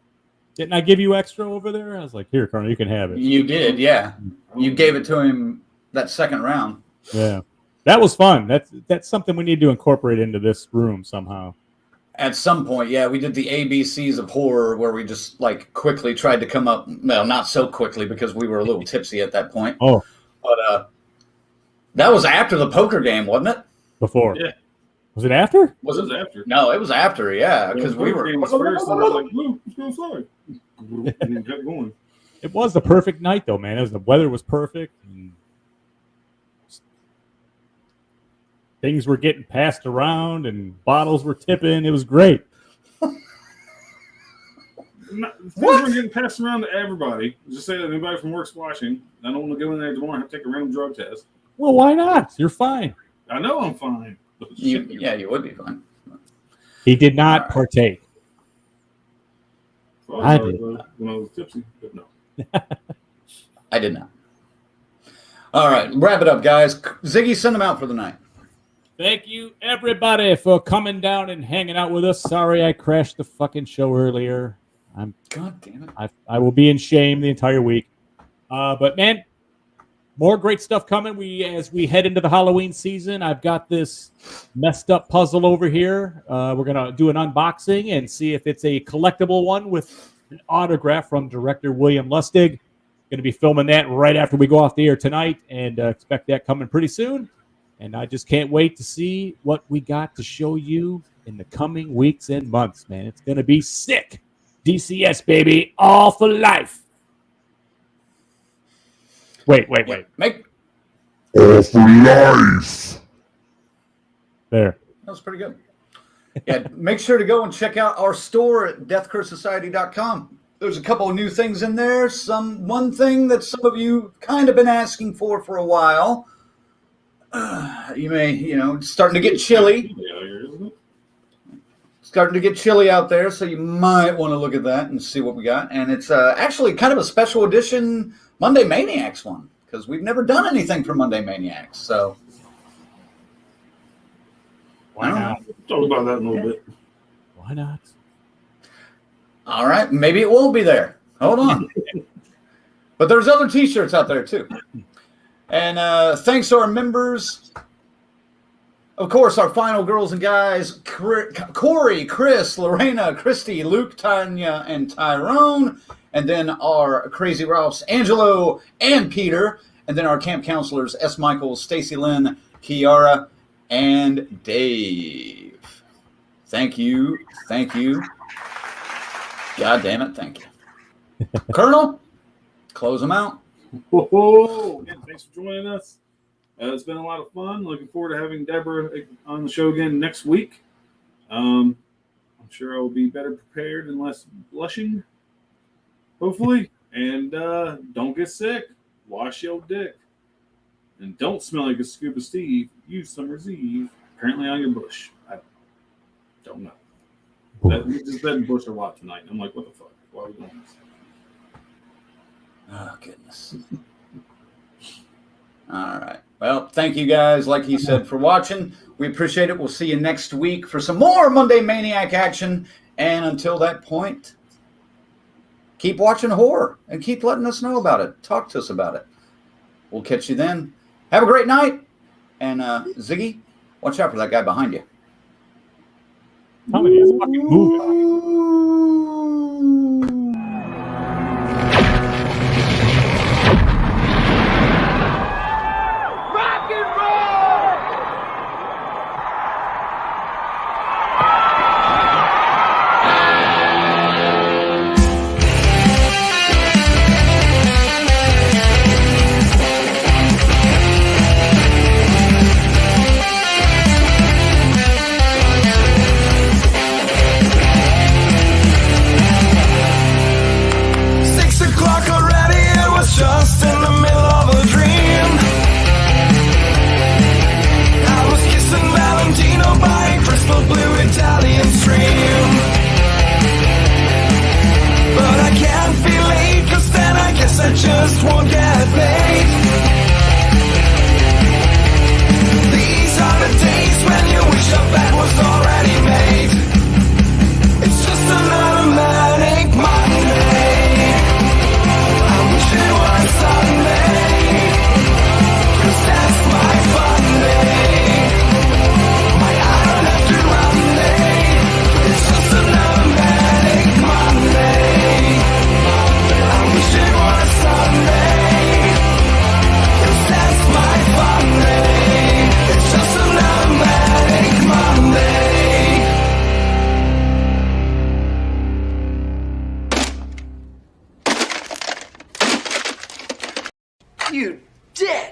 [SPEAKER 3] Didn't I give you extra over there? I was like, here, Colonel, you can have it.
[SPEAKER 1] You did, yeah. You gave it to him that second round.
[SPEAKER 3] Yeah. That was fun. That's something we need to incorporate into this room somehow.
[SPEAKER 1] At some point, yeah, we did the ABCs of horror where we just like quickly tried to come up. Well, not so quickly because we were a little tipsy at that point.
[SPEAKER 3] Oh,
[SPEAKER 1] But that was after the poker game, wasn't it?
[SPEAKER 3] before.
[SPEAKER 2] Yeah.
[SPEAKER 3] Was it after?
[SPEAKER 1] Was
[SPEAKER 2] It was
[SPEAKER 1] it?
[SPEAKER 2] after.
[SPEAKER 1] No, it was after, yeah, because we were.
[SPEAKER 2] Game was first, and I was like, "Luke, let's go outside." And we kept going.
[SPEAKER 3] It was the perfect night, though, man. The weather was perfect. And things were getting passed around, and bottles were tipping. It was great.
[SPEAKER 2] Things were getting passed around to everybody. Just say that anybody from work's watching. I don't want to go in there tomorrow and have to take a random drug test.
[SPEAKER 3] Well, why not? You're fine.
[SPEAKER 2] I know I'm fine.
[SPEAKER 1] You would be fine.
[SPEAKER 3] He did not partake.
[SPEAKER 2] Well,
[SPEAKER 3] I
[SPEAKER 2] I
[SPEAKER 3] did.
[SPEAKER 2] when I was tipsy, but no.
[SPEAKER 1] I did not. All right, wrap it up, guys. Ziggy, send them out for the night.
[SPEAKER 3] Thank you, everybody, for coming down and hanging out with us. Sorry I crashed the fucking show earlier.
[SPEAKER 1] God damn it.
[SPEAKER 3] I will be in shame the entire week. But, man, more great stuff coming. As we head into the Halloween season, I've got this messed up puzzle over here. We're going to do an unboxing and see if it's a collectible one with an autograph from director William Lustig. Going to be filming that right after we go off the air tonight, and expect that coming pretty soon. And I just can't wait to see what we got to show you in the coming weeks and months, man. It's going to be sick. DCS, baby. All for life. Wait.
[SPEAKER 1] Make
[SPEAKER 6] All for life.
[SPEAKER 3] There.
[SPEAKER 1] that was pretty good. Yeah, make sure to go and check out our store at deathcursesociety.com. There's a couple of new things in there. One thing that some of you kind of been asking for a while. You may, it's starting to get chilly. Starting to get chilly out there, so you might want to look at that and see what we got. And it's actually kind of a special edition Monday Maniacs one, because we've never done anything for Monday Maniacs. So
[SPEAKER 3] Why not?
[SPEAKER 2] Talk about that in a little bit.
[SPEAKER 3] Why not?
[SPEAKER 1] all right, maybe it won't be there. Hold on. But there's other T-shirts out there too. And thanks to our members. Of course, our final girls and guys, Corey, Chris, Lorena, Christy, Luke, Tanya, and Tyrone. And then our Crazy Ralphs, Angelo and Peter. And then our camp counselors, S. Michael, Stacy Lynn, Kiara, and Dave. Thank you. God damn it, thank you. Colonel, close them out.
[SPEAKER 2] Whoa! Again, thanks for joining us. It's been a lot of fun. Looking forward to having Deborah on the show again next week. I'm sure I will be better prepared and less blushing, hopefully. And don't get sick. Wash your dick. And don't smell like a scuba Steve. Use Summer's Eve. Apparently on your bush. I don't know. We just been bush a lot tonight. I'm like, what the fuck? Why are we doing this?
[SPEAKER 1] Oh, goodness. All right. Well, thank you guys, like he said, for watching. We appreciate it. We'll see you next week for some more Monday Maniac action. And until that point, keep watching horror and keep letting us know about it. Talk to us about it. We'll catch you then. Have a great night. And Ziggy, watch out for that guy behind you.
[SPEAKER 3] How many is fucking moving?
[SPEAKER 7] You dick!